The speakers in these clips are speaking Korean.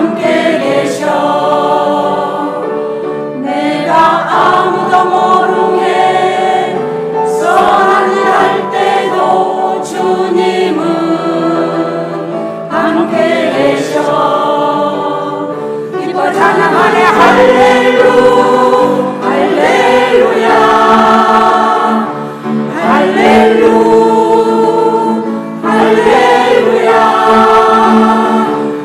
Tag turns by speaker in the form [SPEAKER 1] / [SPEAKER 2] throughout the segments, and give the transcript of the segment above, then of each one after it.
[SPEAKER 1] 함께 계셔. 내가 아무도 모르게 선한 일 할 때도 주님은 함께 계셔. 기뻐 찬양하네 할렐루 할렐루야 할렐루 할렐루야.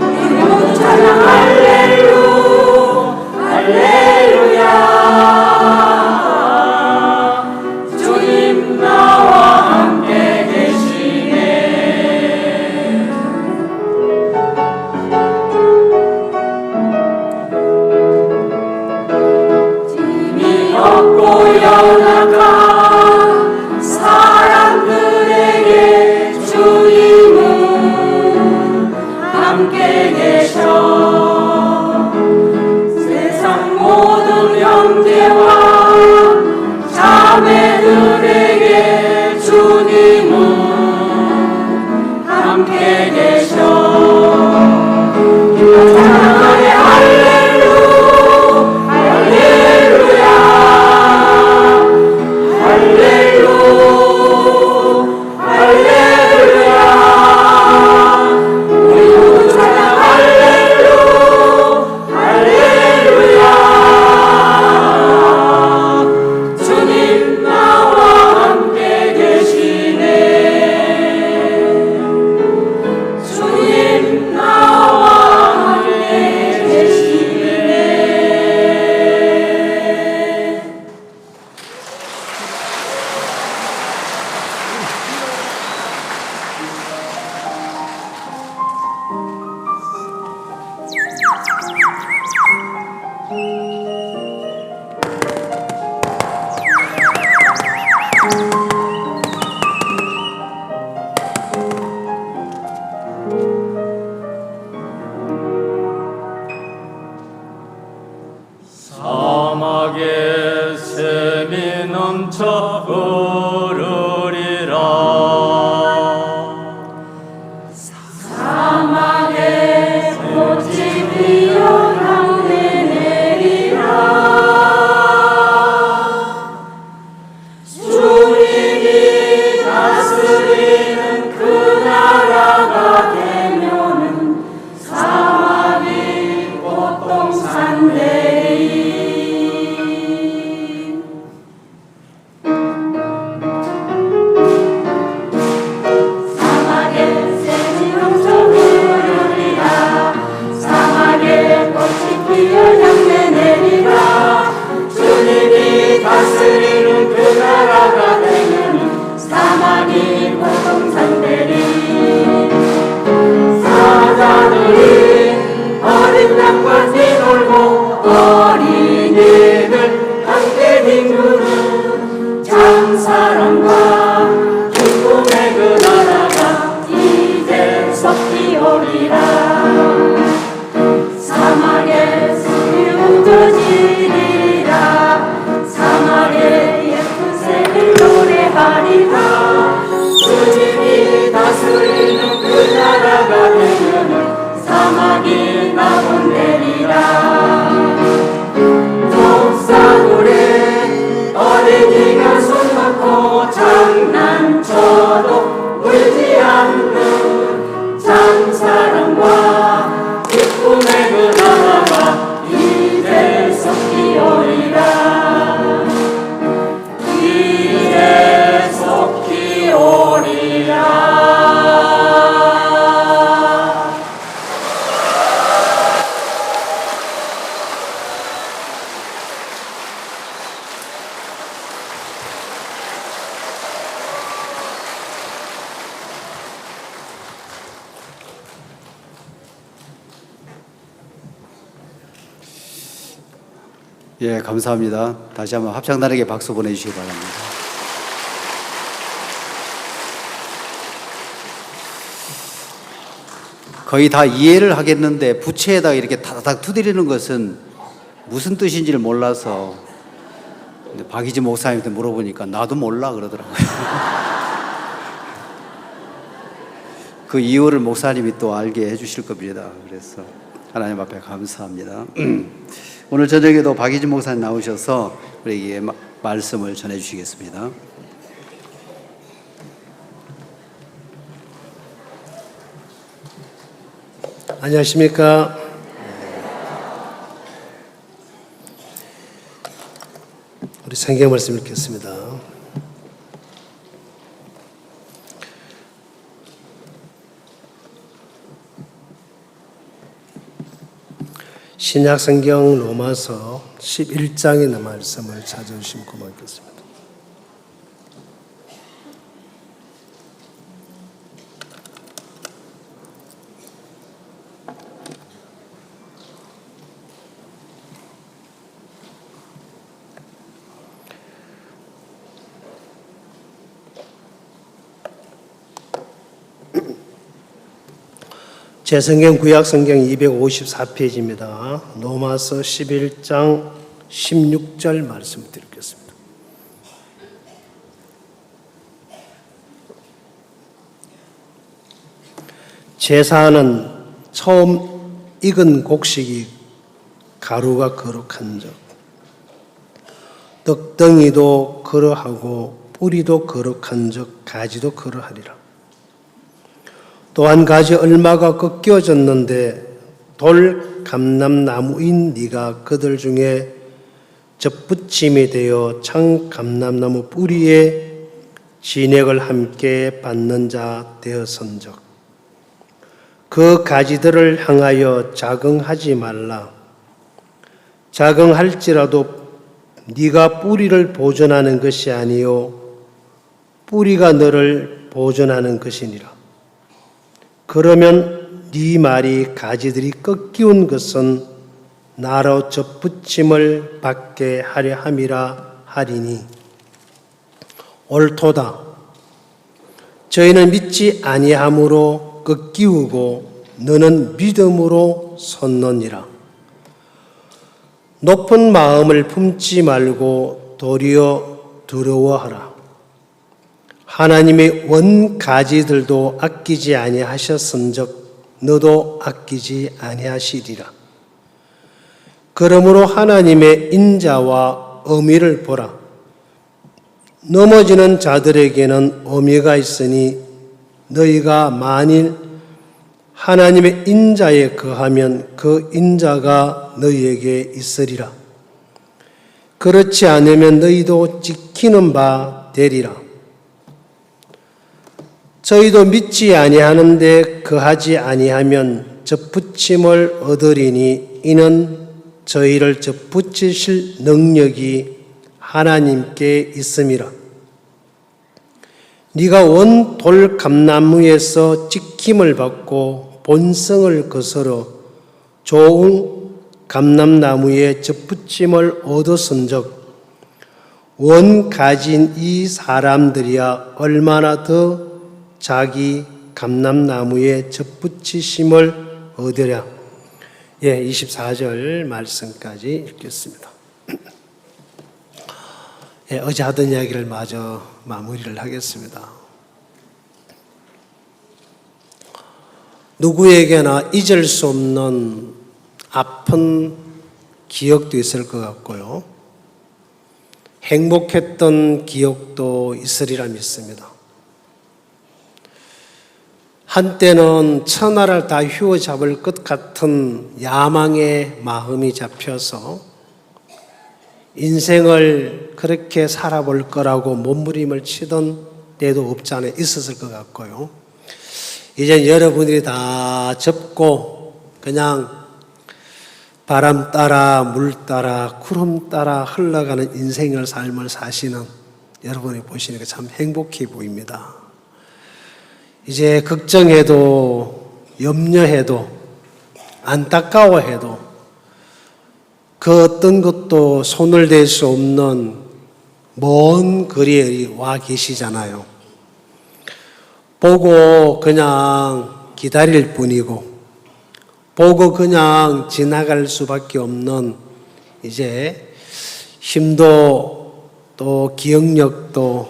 [SPEAKER 1] 우리 모두 찬양 할렐루 할렐루야. 주님 나와 함께 계시네. 힘이 없고 연약한 사람들에게 주님은 함께 계셔. 세상 모든 형제와 자매들에게 주님은 함께 계셔. 찬양하네 할렐루 할렐루야 할렐루 할렐루야. 우리 모두 찬양 할렐루 할렐루야. 주님 나와 함께 계시네. 주님 나와 함께 계시네.
[SPEAKER 2] 사막에 샘이 넘쳐 흐르리라.
[SPEAKER 1] 사막에 꽃이 피어 향내 내리라. 주님이 다스리는 그 나라가 되면은 사막이 꽃동산되리. 사막에 샘이 넘쳐 흐르리라. 사막에 꽃이 피어 향내 내리라. 주님이 다스리는 그 나라가 되면 사막이 꽃동산되리. 사자들이 어린 양과 뛰놀고 어린이들 함께 뒹구는 참사랑과 기쁨의 그 나라가 이제서 피오리라. 사막에 샘이 흩어지리라. 사막에 예쁜 샘이 노래하리라. 주님이 다스리는 그 나라가 되면 사막이 나본되리라. 독사물에 어린이가 손 놓고 장난쳐도 울지 않는 참사랑과 기쁨의 그 나라가 이제서 피오리라. 이제서 피오리라.
[SPEAKER 3] 예, 감사합니다. 다시 한번 합창단에게 박수 보내주시기 바랍니다. 거의 다 이해를 하겠는데 부채에다가 이렇게 타닥 두드리는 것은 무슨 뜻인지를 몰라서 박이지 목사님한테 물어보니까 나도 몰라 그러더라고요. 그 이유를 목사님이 또 알게 해주실 겁니다. 그래서 하나님 앞에 감사합니다. 오늘 저녁에도 박희진 목사님 나오셔서 우리에게 말씀을 전해 주시겠습니다.
[SPEAKER 4] 안녕하십니까. 우리 성경 말씀 읽겠습니다. 신약 성경 로마서 11장의 말씀을 찾아주시면 고맙겠습니다. 제 성경 구약 성경 254페이지입니다. 로마서 11장 16절 말씀 드리겠습니다. 제사는 처음 익은 곡식이 가루가 거룩한즉 떡덩이도 그러하고 뿌리도 거룩한즉 가지도 그러하리라. 또 한 가지 얼마가 꺾여졌는데 돌 감람나무인 네가 그들 중에 접붙임이 되어 참 감람나무 뿌리에 진액을 함께 받는 자 되었은즉 그 가지들을 향하여 자긍하지 말라. 자긍할지라도 네가 뿌리를 보존하는 것이 아니요 뿌리가 너를 보존하는 것이니라. 그러면 네 말이 가지들이 꺾이운 것은 나로 접붙임을 받게 하려 함이라 하리니 옳도다. 저희는 믿지 아니함으로 꺾이우고 너는 믿음으로 섰느니라. 높은 마음을 품지 말고 도리어 두려워하라. 하나님의 원 가지들도 아끼지 아니하셨은즉 너도 아끼지 아니하시리라. 그러므로 하나님의 인자와 어미를 보라. 넘어지는 자들에게는 어미가 있으니 너희가 만일 하나님의 인자에 거하면 그 인자가 너희에게 있으리라. 그렇지 않으면 너희도 지키는 바 되리라. 저희도 믿지 아니하는데 거하지 아니하면 접붙임을 얻으리니 이는 저희를 접붙이실 능력이 하나님께 있음이라. 네가 원 돌 감나무에서 찍힘을 받고 본성을 거스러 좋은 감람나무에 접붙임을 얻었은즉 원 가진 이 사람들이야 얼마나 더 자기 감람나무에 접붙이심을 얻으랴. 24절 말씀까지 읽겠습니다. 어제 하던 이야기를 마저 마무리를 하겠습니다. 누구에게나 잊을 수 없는 아픈 기억도 있을 것 같고요. 행복했던 기억도 있으리라 믿습니다. 한때는 천하를 다 휘어잡을 것 같은 야망의 마음이 잡혀서 인생을 그렇게 살아볼 거라고 몸부림을 치던 때도 없지 않아 있었을 것 같고요. 이제 여러분들이 다 접고 그냥 바람 따라 물 따라 구름 따라 흘러가는 인생의 삶을 사시는 여러분이 보시니까 참 행복해 보입니다. 이제 걱정해도 염려해도 안타까워해도 그 어떤 것도 손을 댈 수 없는 먼 거리에 와 계시잖아요. 보고 그냥 기다릴 뿐이고 보고 그냥 지나갈 수밖에 없는 이제 힘도 또 기억력도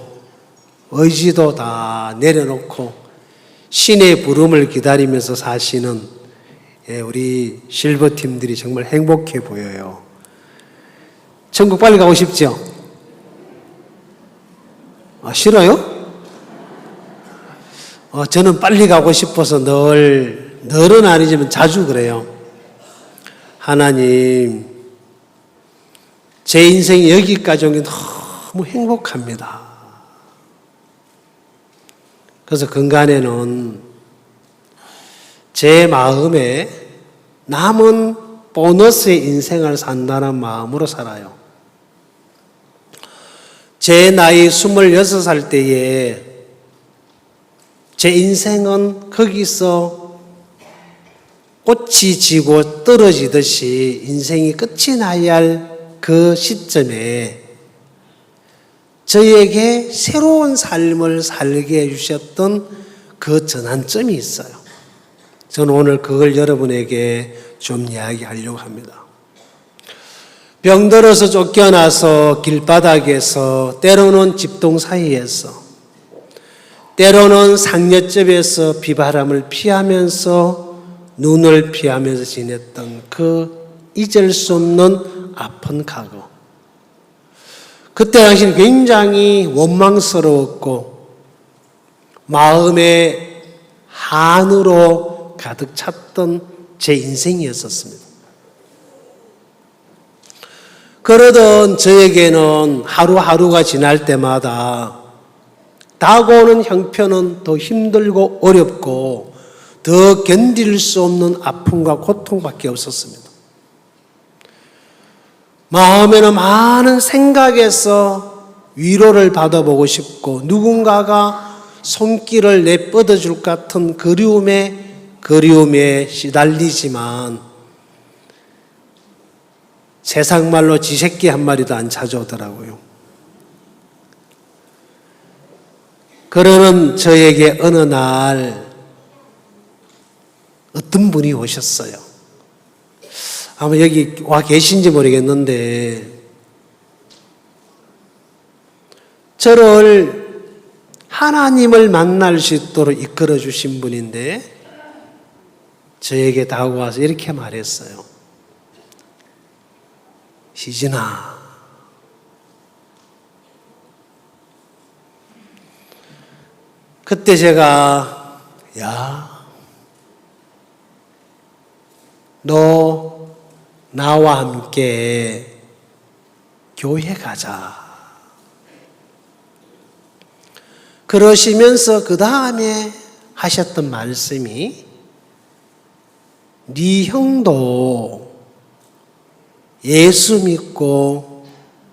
[SPEAKER 4] 의지도 다 내려놓고 신의 부름을 기다리면서 사시는 우리 실버 팀들이 정말 행복해 보여요. 천국 빨리 가고 싶죠? 싫어요? 저는 빨리 가고 싶어서 늘은 아니지만 자주 그래요. 하나님, 제 인생이 여기까지 온 게 너무 행복합니다. 그래서 근간에는 제 마음에 남은 보너스의 인생을 산다는 마음으로 살아요. 제 나이 26살 때에 제 인생은 거기서 꽃이 지고 떨어지듯이 인생이 끝이 나야 할 그 시점에 저에게 새로운 삶을 살게 해주셨던 그 전환점이 있어요. 저는 오늘 그걸 여러분에게 좀 이야기하려고 합니다. 병들어서 쫓겨나서 길바닥에서, 때로는 집동 사이에서, 때로는 상여집에서 비바람을 피하면서 눈을 피하면서 지냈던 그 잊을 수 없는 아픈 과거. 그때 당시는 굉장히 원망스러웠고 마음에 한으로 가득 찼던 제 인생이었었습니다. 그러던 저에게는 하루하루가 지날 때마다 다가오는 형편은 더 힘들고 어렵고 더 견딜 수 없는 아픔과 고통밖에 없었습니다. 마음에는 많은 생각에서 위로를 받아보고 싶고 누군가가 손길을 내뻗어 줄 것 같은 그리움에 시달리지만 세상 말로 쥐새끼 한 마리도 안 찾아오더라고요. 그러는 저에게 어느 날 어떤 분이 오셨어요. 아마 여기 와 계신지 모르겠는데 저를 하나님을 만날 수 있도록 이끌어 주신 분인데 저에게 다가와서 이렇게 말했어요. 희진아, 그때 제가 너 나와 함께 교회 가자. 그러시면서 그 다음에 하셨던 말씀이 네 형도 예수 믿고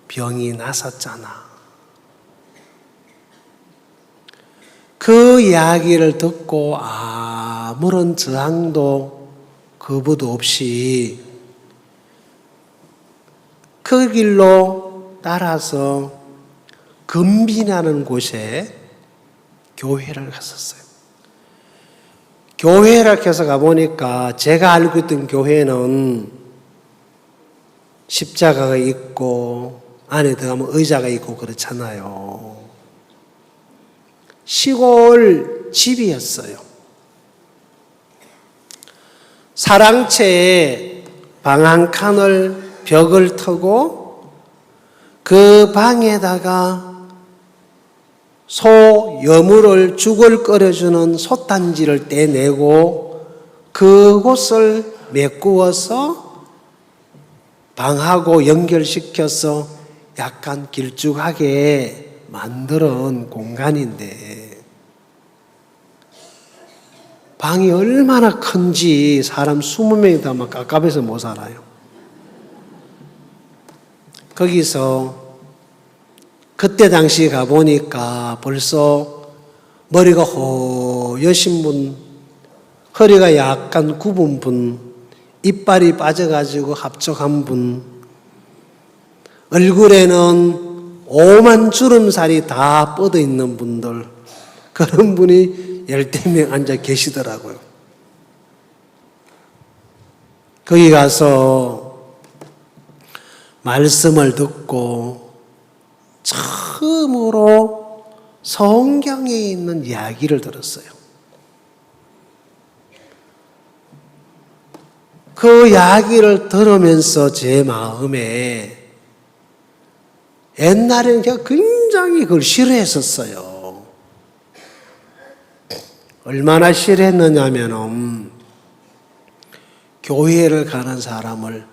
[SPEAKER 4] 병이 나섰잖아. 그 이야기를 듣고 아무런 저항도 거부도 없이 그 길로 따라서 금빈하는 곳에 교회를 갔었어요. 교회를 해서 가보니까 제가 알고 있던 교회는 십자가가 있고 안에 들어가면 의자가 있고 그렇잖아요. 시골 집이었어요. 사랑채에 방 한 칸을 벽을 터고 그 방에다가 소 여물을 죽을 끓여주는 솥단지를 떼내고 그곳을 메꾸어서 방하고 연결시켜서 약간 길쭉하게 만드는 공간인데 방이 얼마나 큰지 사람 20명이 다 막 깝깝해서 못 살아요. 거기서 그때 당시 가보니까 벌써 머리가 허여신 분, 허리가 약간 굽은 분, 이빨이 빠져가지고 합적한 분, 얼굴에는 오만 주름살이 다 뻗어 있는 분들, 그런 분이 10명 앉아 계시더라고요. 거기 가서 말씀을 듣고 처음으로 성경에 있는 이야기를 들었어요. 그 이야기를 들으면서 제 마음에 옛날에는 제가 굉장히 그걸 싫어했었어요. 얼마나 싫어했느냐면은 교회를 가는 사람을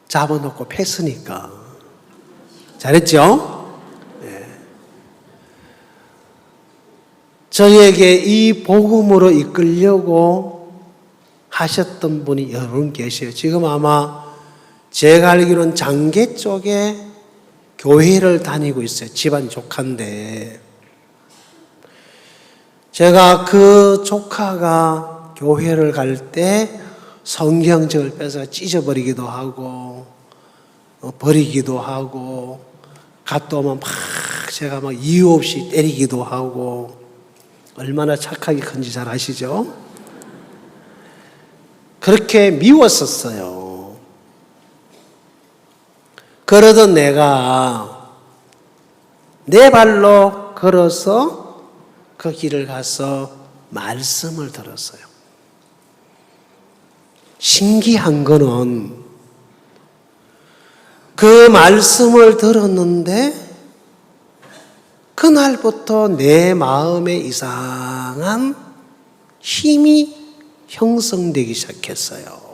[SPEAKER 4] 잡아놓고 팼으니까. 잘했죠? 네. 저에게 이 복음으로 이끌려고 하셨던 분이 여러 분 계세요. 지금 아마 제가 알기로는 장계 쪽에 교회를 다니고 있어요. 집안 조카인데. 제가 그 조카가 교회를 갈 때 성경책을 뺏어 찢어버리기도 하고, 버리기도 하고, 갔다 오면 제가 막 이유 없이 때리기도 하고, 얼마나 착하기 큰지 잘 아시죠? 그렇게 미웠었어요. 그러던 내가 내 발로 걸어서 그 길을 가서 말씀을 들었어요. 신기한 거는 그 말씀을 들었는데 그날부터 내 마음에 이상한 힘이 형성되기 시작했어요.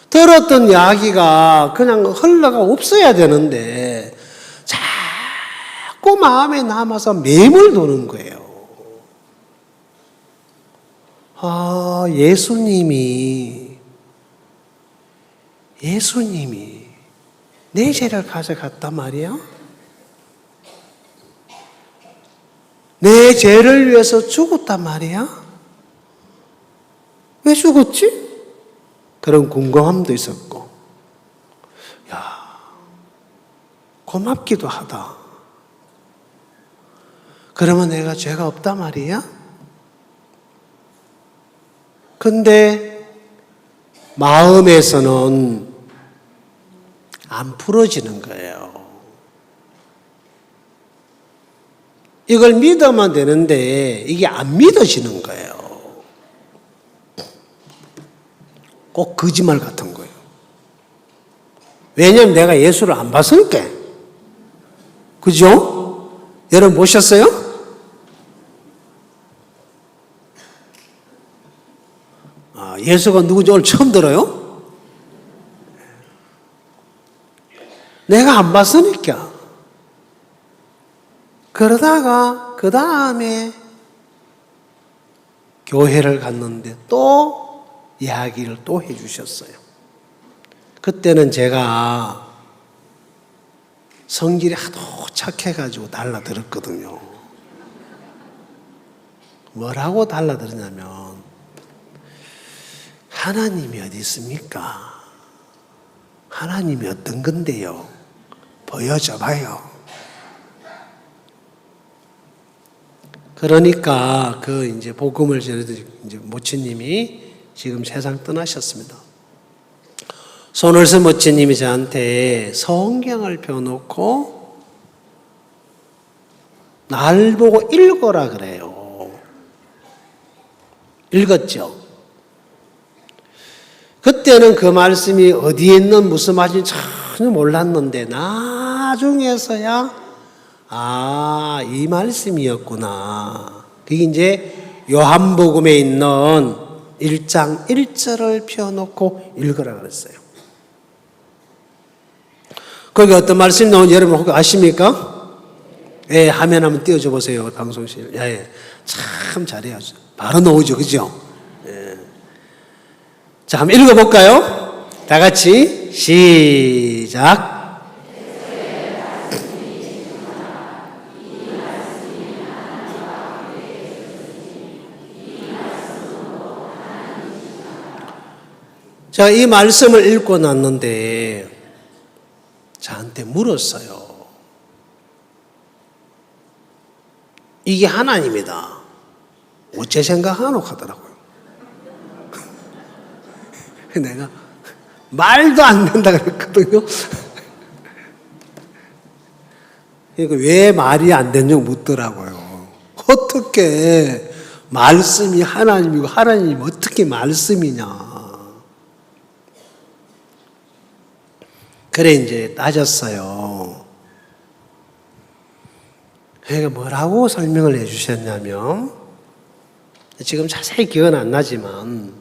[SPEAKER 4] 들었던 이야기가 그냥 흘러가 없어야 되는데 자꾸 마음에 남아서 매물 도는 거예요. 아, 예수님이 내 죄를 가져갔단 말이야? 내 죄를 위해서 죽었단 말이야? 왜 죽었지? 그런 궁금함도 있었고, 고맙기도 하다. 그러면 내가 죄가 없단 말이야? 근데 마음에서는 안 풀어지는 거예요. 이걸 믿으면 되는데 이게 안 믿어지는 거예요. 꼭 거짓말 같은 거예요. 왜냐하면 내가 예수를 안 봤으니까. 그죠? 여러분 보셨어요? 예수가 누군지 오늘 처음 들어요? 내가 안 봤으니까. 그러다가 그 다음에 교회를 갔는데 또 이야기를 또 해주셨어요. 그때는 제가 성질이 하도 착해가지고 달라들었거든요. 뭐라고 달라들었냐면 하나님이 어디 있습니까? 하나님이 어떤 건데요? 보여줘 봐요. 그러니까 그 이제 복음을 전해드린 이제 모치님이 지금 세상 떠나셨습니다. 손을서 모치님이 저한테 성경을 펴놓고 날 보고 읽어라 그래요. 읽었죠? 그때는 그 말씀이 어디에 있는 무슨 말인지 전혀 몰랐는데 나중에서야 이 말씀이었구나. 그게 이제 요한복음에 있는 1장 1절을 펴놓고 읽으라 그랬어요. 거기 어떤 말씀이 나오는지 여러분 혹시 아십니까? 예, 화면 한번 띄워줘 보세요. 방송실. 예, 참 잘해요. 바로 나오죠. 그죠? 예. 자, 한번 읽어볼까요? 다 같이 시작. 자, 이 말씀을 읽고 났는데 저한테 물었어요. 이게 하나님이다. 어째 생각하노 하더라고요. 내가 말도 안 된다 그랬거든요. 그러니까 왜 말이 안 되냐고 묻더라고요. 어떻게 말씀이 하나님이고 하나님이 어떻게 말씀이냐. 그래 이제 따졌어요. 그러니까 뭐라고 설명을 해 주셨냐면, 지금 자세히 기억은 안 나지만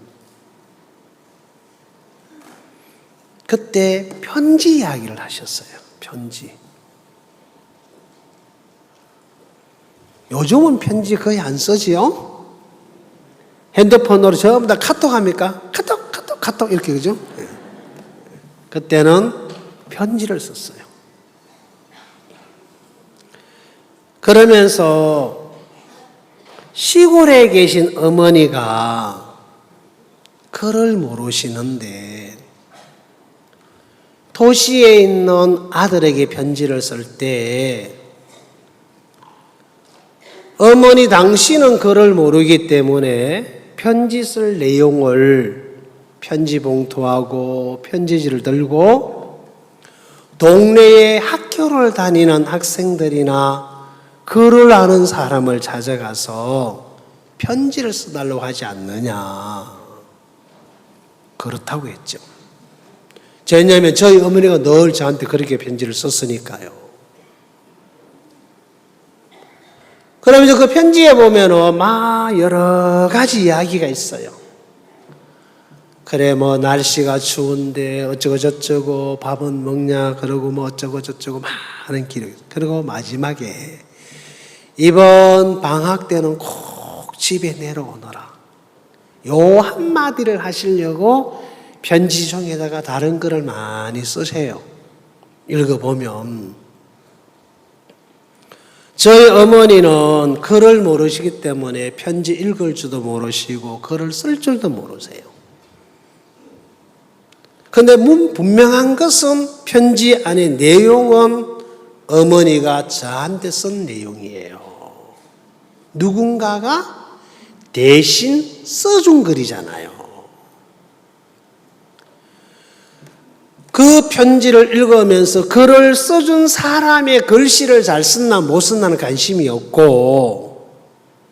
[SPEAKER 4] 그때 편지 이야기를 하셨어요. 편지. 요즘은 편지 거의 안 쓰지요? 핸드폰으로 전부 다 카톡 합니까? 카톡 이렇게, 그죠? 그때는 편지를 썼어요. 그러면서 시골에 계신 어머니가 글을 모르시는데 도시에 있는 아들에게 편지를 쓸 때, 어머니 당신은 글을 모르기 때문에 편지 쓸 내용을 편지 봉투하고 편지지를 들고 동네에 학교를 다니는 학생들이나 글을 아는 사람을 찾아가서 편지를 써달라고 하지 않느냐. 그렇다고 했죠. 왜냐하면 저희 어머니가 늘 저한테 그렇게 편지를 썼으니까요. 그러면서 그 편지에 보면은 막 여러 가지 이야기가 있어요. 그래, 뭐 날씨가 추운데 어쩌고 저쩌고 밥은 먹냐, 그러고 뭐 어쩌고 저쩌고 많은 기록이. 그리고 마지막에 이번 방학 때는 꼭 집에 내려오너라. 요 한마디를 하시려고 편지종에다가 다른 글을 많이 쓰세요. 읽어보면 저희 어머니는 글을 모르시기 때문에 편지 읽을 줄도 모르시고 글을 쓸 줄도 모르세요. 그런데 분명한 것은 편지 안에 내용은 어머니가 저한테 쓴 내용이에요. 누군가가 대신 써준 글이잖아요. 그 편지를 읽으면서 글을 써준 사람의 글씨를 잘 썼나 못 썼나는 관심이 없고,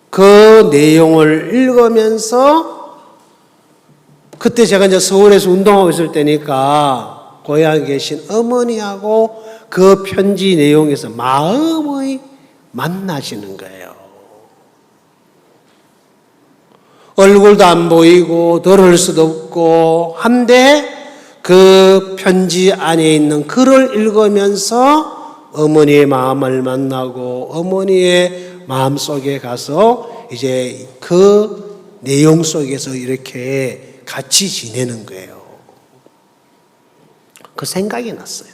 [SPEAKER 4] 그 내용을 읽으면서, 그때 제가 이제 서울에서 운동하고 있을 때니까 고향에 계신 어머니하고 그 편지 내용에서 마음의 만나시는 거예요. 얼굴도 안 보이고 들을 수도 없고 한데 그 편지 안에 있는 글을 읽으면서 어머니의 마음을 만나고 어머니의 마음 속에 가서 이제 그 내용 속에서 이렇게 같이 지내는 거예요. 그 생각이 났어요.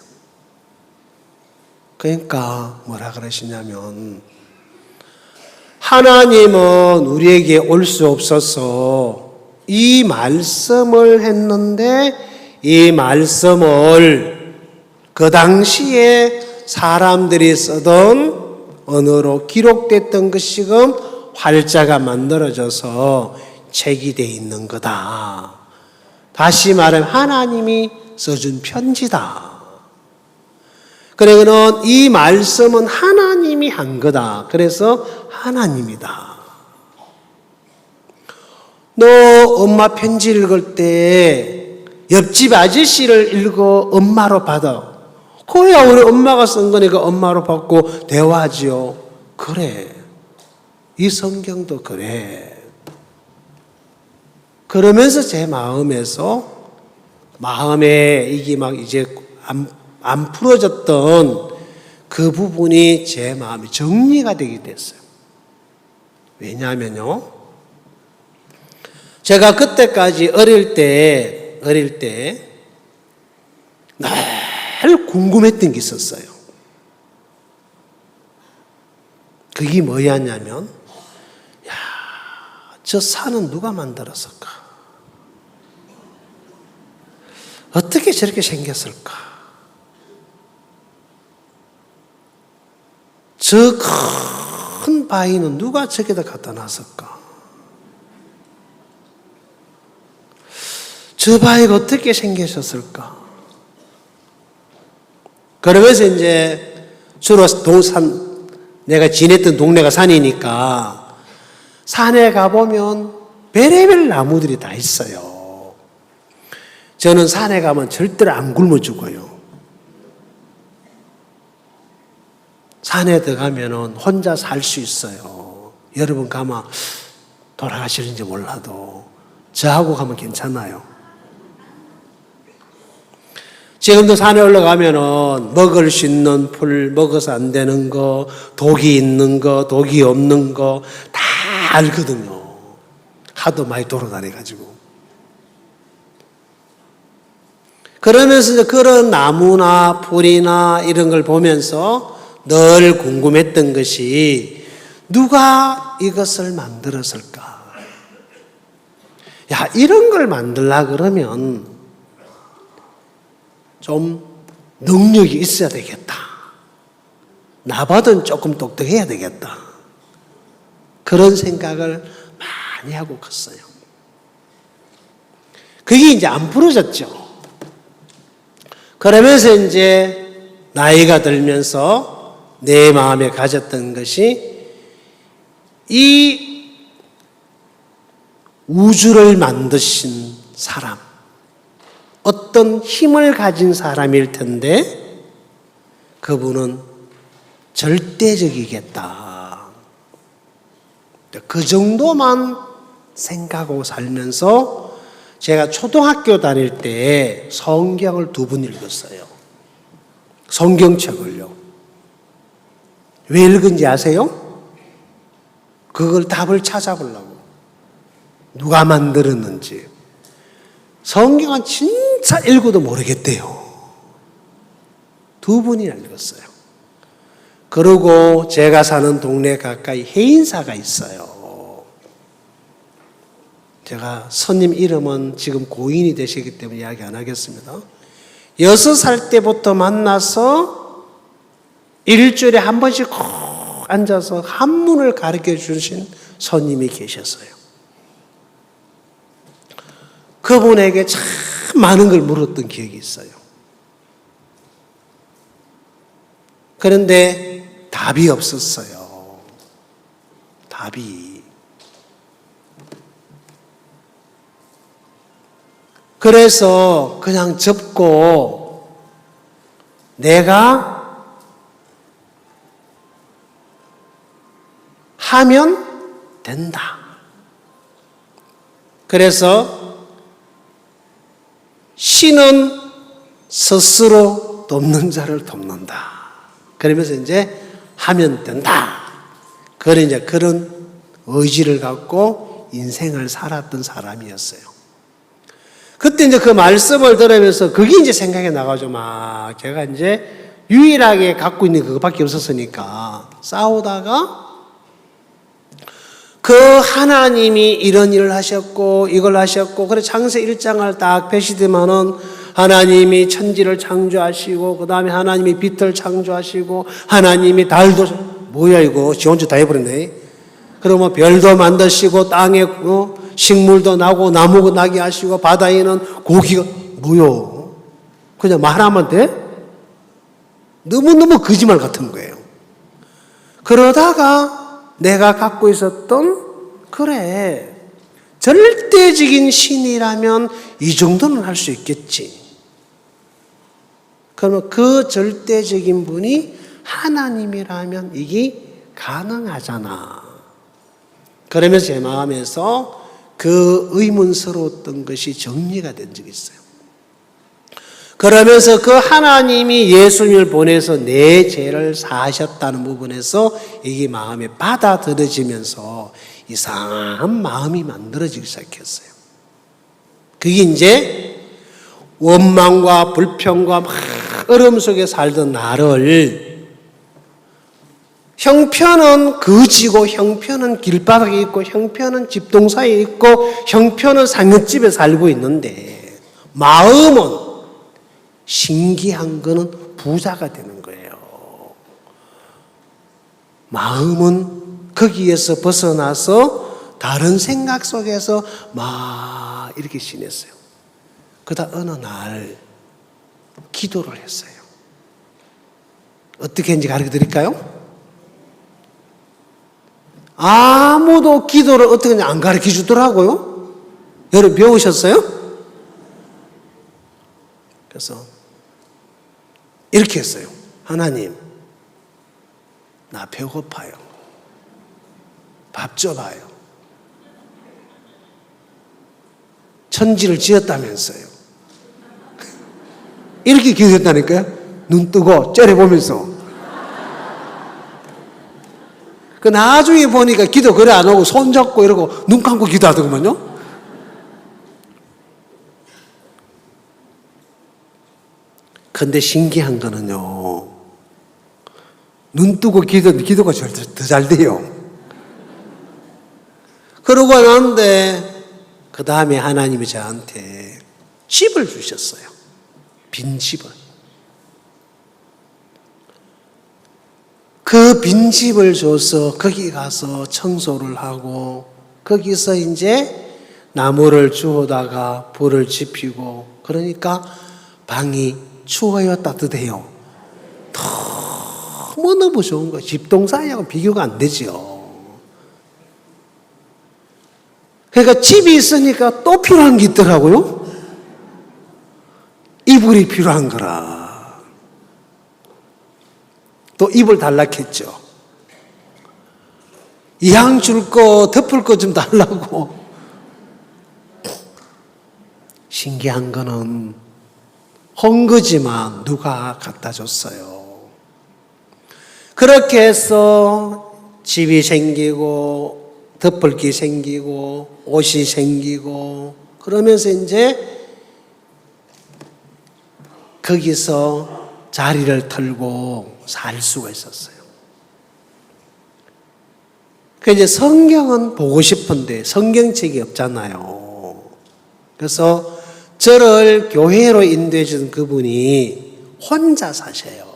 [SPEAKER 4] 그러니까 뭐라 그러시냐면, 하나님은 우리에게 올 수 없어서 이 말씀을 했는데 이 말씀을 그 당시에 사람들이 쓰던 언어로 기록됐던 것이금 활자가 만들어져서 책이 돼 있는 거다. 다시 말하면 하나님이 써준 편지다. 그러면 이 말씀은 하나님이 한 거다. 그래서 하나님이다. 너 엄마 편지 읽을 때 옆집 아저씨를 읽어 엄마로 받아. 그래야 우리 엄마가 쓴 거니까 엄마로 받고 대화하지요. 그래. 이 성경도 그래. 그러면서 제 마음에 이게 막 이제 안 풀어졌던 그 부분이 제 마음이 정리가 되게 됐어요. 왜냐하면요, 제가 그때까지 어릴 때 늘 궁금했던 게 있었어요. 그게 뭐였냐면, 저 산은 누가 만들었을까? 어떻게 저렇게 생겼을까? 저 큰 바위는 누가 저기다 갖다 놨을까? 저 바위가 어떻게 생겼을까? 그러면서 이제 주로 내가 지냈던 동네가 산이니까 산에 가보면 별의별 나무들이 다 있어요. 저는 산에 가면 절대로 안 굶어 죽어요. 산에 들어가면 혼자 살 수 있어요. 여러분 가면 돌아가시는지 몰라도 저하고 가면 괜찮아요. 지금도 산에 올라가면은 먹을 수 있는 풀, 먹어서 안 되는 거, 독이 있는 거, 독이 없는 거 다 알거든요. 하도 많이 돌아다녀가지고. 그러면서 이제 그런 나무나 풀이나 이런 걸 보면서 늘 궁금했던 것이 누가 이것을 만들었을까? 야, 이런 걸 만들라 그러면 좀 능력이 있어야 되겠다. 나보다는 조금 똑똑해야 되겠다. 그런 생각을 많이 하고 컸어요. 그게 이제 안 부러졌죠. 그러면서 이제 나이가 들면서 내 마음에 가졌던 것이 이 우주를 만드신 사람, 어떤 힘을 가진 사람일 텐데 그분은 절대적이겠다. 그 정도만 생각하고 살면서 제가 초등학교 다닐 때 성경을 2번 읽었어요. 성경책을요. 왜 읽은지 아세요? 그걸 답을 찾아보려고. 누가 만들었는지. 성경은 진짜 읽어도 모르겠대요. 2번이나 읽었어요. 그리고 제가 사는 동네 가까이 해인사가 있어요. 제가 스님 이름은 지금 고인이 되시기 때문에 이야기 안 하겠습니다. 6살 때부터 만나서 일주일에 한 번씩 꼭 앉아서 한문을 가르쳐 주신 스님이 계셨어요. 그분에게 참 많은 걸 물었던 기억이 있어요. 그런데 답이 없었어요. 답이. 그래서 그냥 접고 내가 하면 된다. 그래서 신은 스스로 돕는 자를 돕는다. 그러면서 이제 하면 된다. 그런 이제 그런 의지를 갖고 인생을 살았던 사람이었어요. 그때 이제 그 말씀을 들으면서 그게 이제 생각이 나가지고 막 제가 이제 유일하게 갖고 있는 그것밖에 없었으니까 싸우다가 그 하나님이 이런 일을 하셨고 이걸 하셨고 그래 창세 1장을 딱 펴시더만은 하나님이 천지를 창조하시고 그 다음에 하나님이 빛을 창조하시고 하나님이 달도 뭐야 이거 지 혼자 다 해버렸네. 그러면 별도 만드시고 땅에 식물도 나고 나무가 나게 하시고 바다에는 고기가 뭐요? 그냥 말하면 돼? 너무너무 거짓말 같은 거예요. 그러다가 내가 갖고 있었던 그래 절대적인 신이라면 이 정도는 할 수 있겠지. 그러면 그 절대적인 분이 하나님이라면 이게 가능하잖아. 그러면서 제 마음에서 그 의문스러웠던 것이 정리가 된 적이 있어요. 그러면서 그 하나님이 예수님을 보내서 내 죄를 사하셨다는 부분에서 이게 마음에 받아들여지면서 이상한 마음이 만들어지기 시작했어요. 그게 이제 원망과 불평과 막 어려움 속에 살던 나를 형편은 거지고 형편은 길바닥에 있고 형편은 집동사에 있고 형편은 상갓집에 살고 있는데 마음은 신기한 거는 부자가 되는 거예요. 마음은 거기에서 벗어나서 다른 생각 속에서 막 이렇게 지냈어요. 그러다 어느 날 기도를 했어요. 어떻게 했는지 가르쳐 드릴까요? 아무도 기도를 어떻게 하냐 안 가르쳐 주더라고요. 여러분 배우셨어요? 그래서 이렇게 했어요. 하나님, 나 배고파요. 밥 줘봐요. 천지를 지었다면서요. 이렇게 기도했다니까요. 눈 뜨고 째려보면서. 그 나중에 보니까 기도 그래 안 하고 손 잡고 이러고 눈 감고 기도하더구만요. 근데 신기한 거는요, 눈 뜨고 기도가 더 잘 돼요. 그러고 나는데 그 다음에 하나님이 저한테 집을 주셨어요. 빈 집을. 그 빈 집을 줘서 거기 가서 청소를 하고 거기서 이제 나무를 주워다가 불을 지피고 그러니까 방이 추워요, 따뜻해요? 너무너무 좋은 거. 집동산하고 비교가 안 되죠. 그러니까 집이 있으니까 또 필요한 게 있더라고요. 이불이 필요한 거라. 또 이불 달라했죠. 이왕 줄 거 덮을 거 좀 달라고. 신기한 거는 헌거지만 누가 갖다 줬어요. 그렇게 해서 집이 생기고 덮을 게 생기고 옷이 생기고 그러면서 이제 거기서 자리를 털고 살 수가 있었어요. 그래서 이제 성경은 보고 싶은데 성경책이 없잖아요. 그래서 저를 교회로 인도해 준 그분이 혼자 사셔요.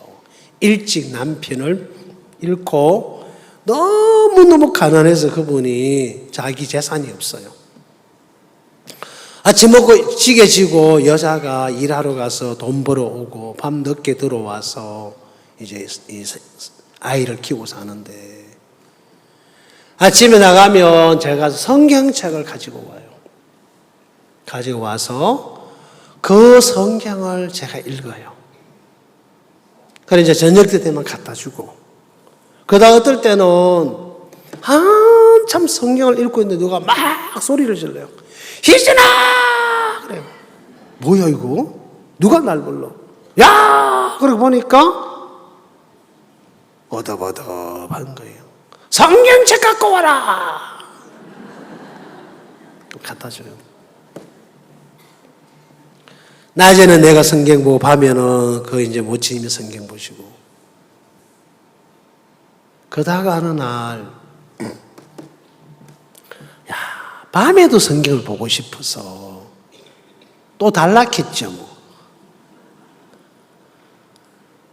[SPEAKER 4] 일찍 남편을 잃고 너무너무 가난해서 그분이 자기 재산이 없어요. 아침 먹고 지게 지고 여자가 일하러 가서 돈 벌어 오고 밤 늦게 들어와서 이제 아이를 키우고 사는데 아침에 나가면 제가 성경책을 가지고 와요. 가지고 와서 그 성경을 제가 읽어요. 그래 이제 저녁 때 되면 갖다 주고 그러다 어떨 때는 한참 성경을 읽고 있는데 누가 막 소리를 질러요. 희진아! 그래요. 뭐야 이거? 누가 날 불러? 야! 그러고 보니까 어덕어덕한 거예요. 성경책 갖고 와라! 갖다 줘요. 낮에는 내가 성경 보고 밤에는 그 이제 모친님이 성경 보시고 그러다가 어느 날 야, 밤에도 성경을 보고 싶어서 또 단락했죠 뭐.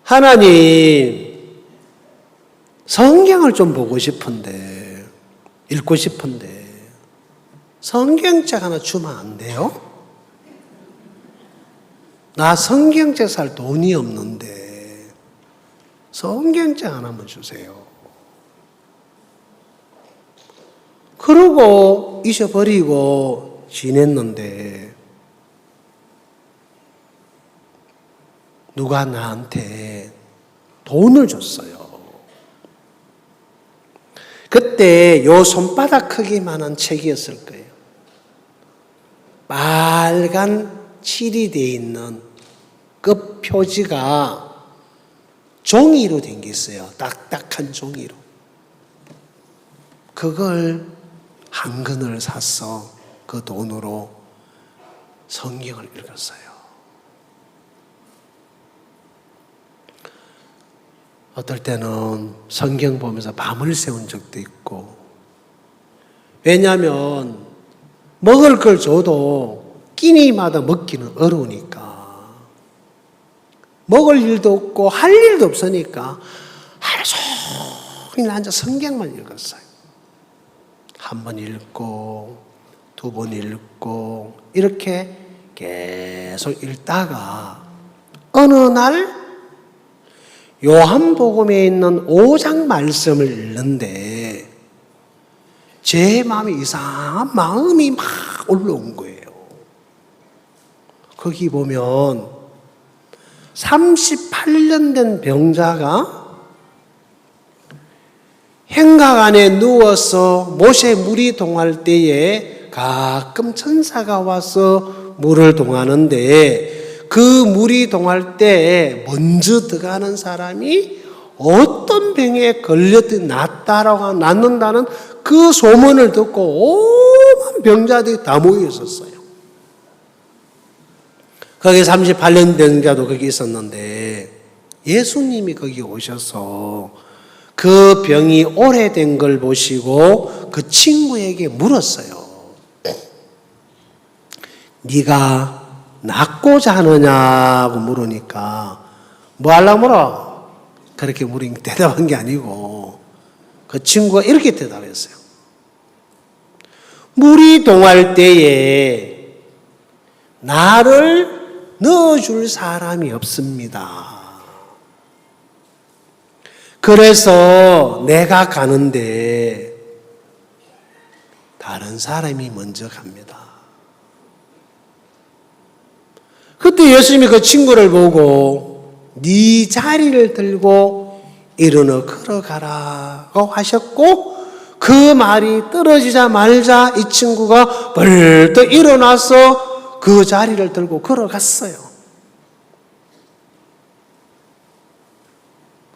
[SPEAKER 4] 하나님 성경을 좀 보고 싶은데 읽고 싶은데 성경책 하나 주면 안 돼요? 나 성경책 살 돈이 없는데 성경책 하나만 주세요. 그러고 잊어버리고 지냈는데 누가 나한테 돈을 줬어요. 그때 요 손바닥 크기만한 책이었을 거예요. 빨간 칠이 되어 있는 끝 표지가 종이로 된 게 있어요. 딱딱한 종이로. 그걸 한 권을 사서 그 돈으로 성경을 읽었어요. 어떨 때는 성경 보면서 밤을 새운 적도 있고 왜냐하면 먹을 걸 줘도 끼니마다 먹기는 어려우니까 먹을 일도 없고 할 일도 없으니까 하루 종일 앉아 성경만 읽었어요. 한 번 읽고 두 번 읽고 이렇게 계속 읽다가 어느 날 요한복음에 있는 5장 말씀을 읽는데 제 마음에 이상한 마음이 막 올라온 거예요. 거기 보면 38년 된 병자가 행각 안에 누워서 못에 물이 동할 때에 가끔 천사가 와서 물을 동하는데 그 물이 동할 때 먼저 들어가는 사람이 어떤 병에 걸렸든 낫는다는 그 소문을 듣고 오만 병자들이 다 모여 있었어요. 거기 38년 병자도 거기 있었는데 예수님이 거기 오셔서 그 병이 오래된 걸 보시고 그 친구에게 물었어요. 네가 낫고자 하느냐고 물으니까 뭐 하려고 물어? 그렇게 물으니까 대답한 게 아니고 그 친구가 이렇게 대답했어요. 물이 동할 때에 나를 넣어줄 사람이 없습니다. 그래서 내가 가는데 다른 사람이 먼저 갑니다. 그때 예수님이 그 친구를 보고 네 자리를 들고 일어나 걸어가라고 하셨고 그 말이 떨어지자마자 이 친구가 벌떡 일어나서 그 자리를 들고 걸어갔어요.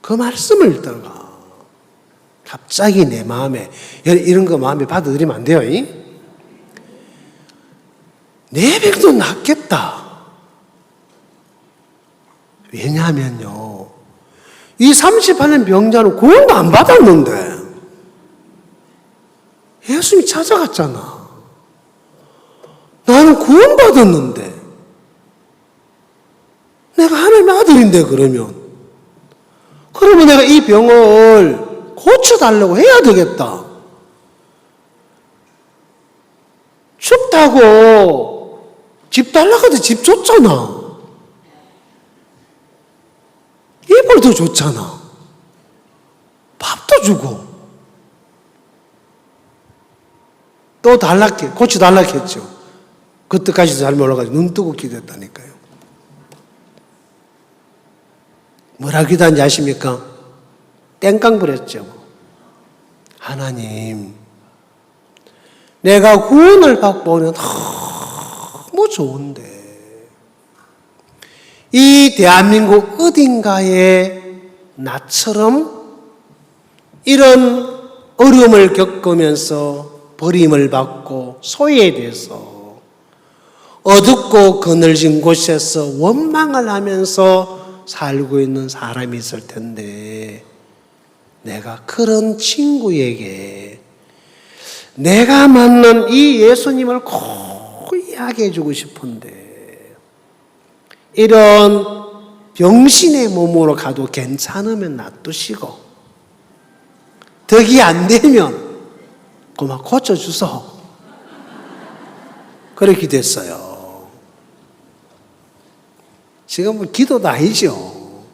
[SPEAKER 4] 그 말씀을 듣다가 갑자기 내 마음에 이런 거 마음에 받아들이면 안 돼요. 내 병도 낫겠다. 왜냐하면요, 이 38년 병자는 구원도 안 받았는데 예수님이 찾아갔잖아. 나는 구원받았는데 내가 하나님의 아들인데 그러면 내가 이 병을 고쳐달라고 해야 되겠다. 춥다고 집 달라고 해도 집 줬잖아. 이불도 줬잖아. 밥도 주고. 또 고쳐 달라고 했죠. 그때까지도 잘 몰라가지고 눈 뜨고 기도했다니까요. 뭐라 기도한지 아십니까? 땡깡 부렸죠. 하나님, 내가 구원을 받고 오면 너무 좋은데 이 대한민국 어딘가에 나처럼 이런 어려움을 겪으면서 버림을 받고 소외돼서 어둡고 그늘진 곳에서 원망을 하면서 살고 있는 사람이 있을 텐데 내가 그런 친구에게 내가 만난 이 예수님을 꼭 이야기해 주고 싶은데 이런 병신의 몸으로 가도 괜찮으면 놔두시고 덕이 안 되면 그만 고쳐주소. 그렇게 됐어요. 지금은 기도도 아니죠.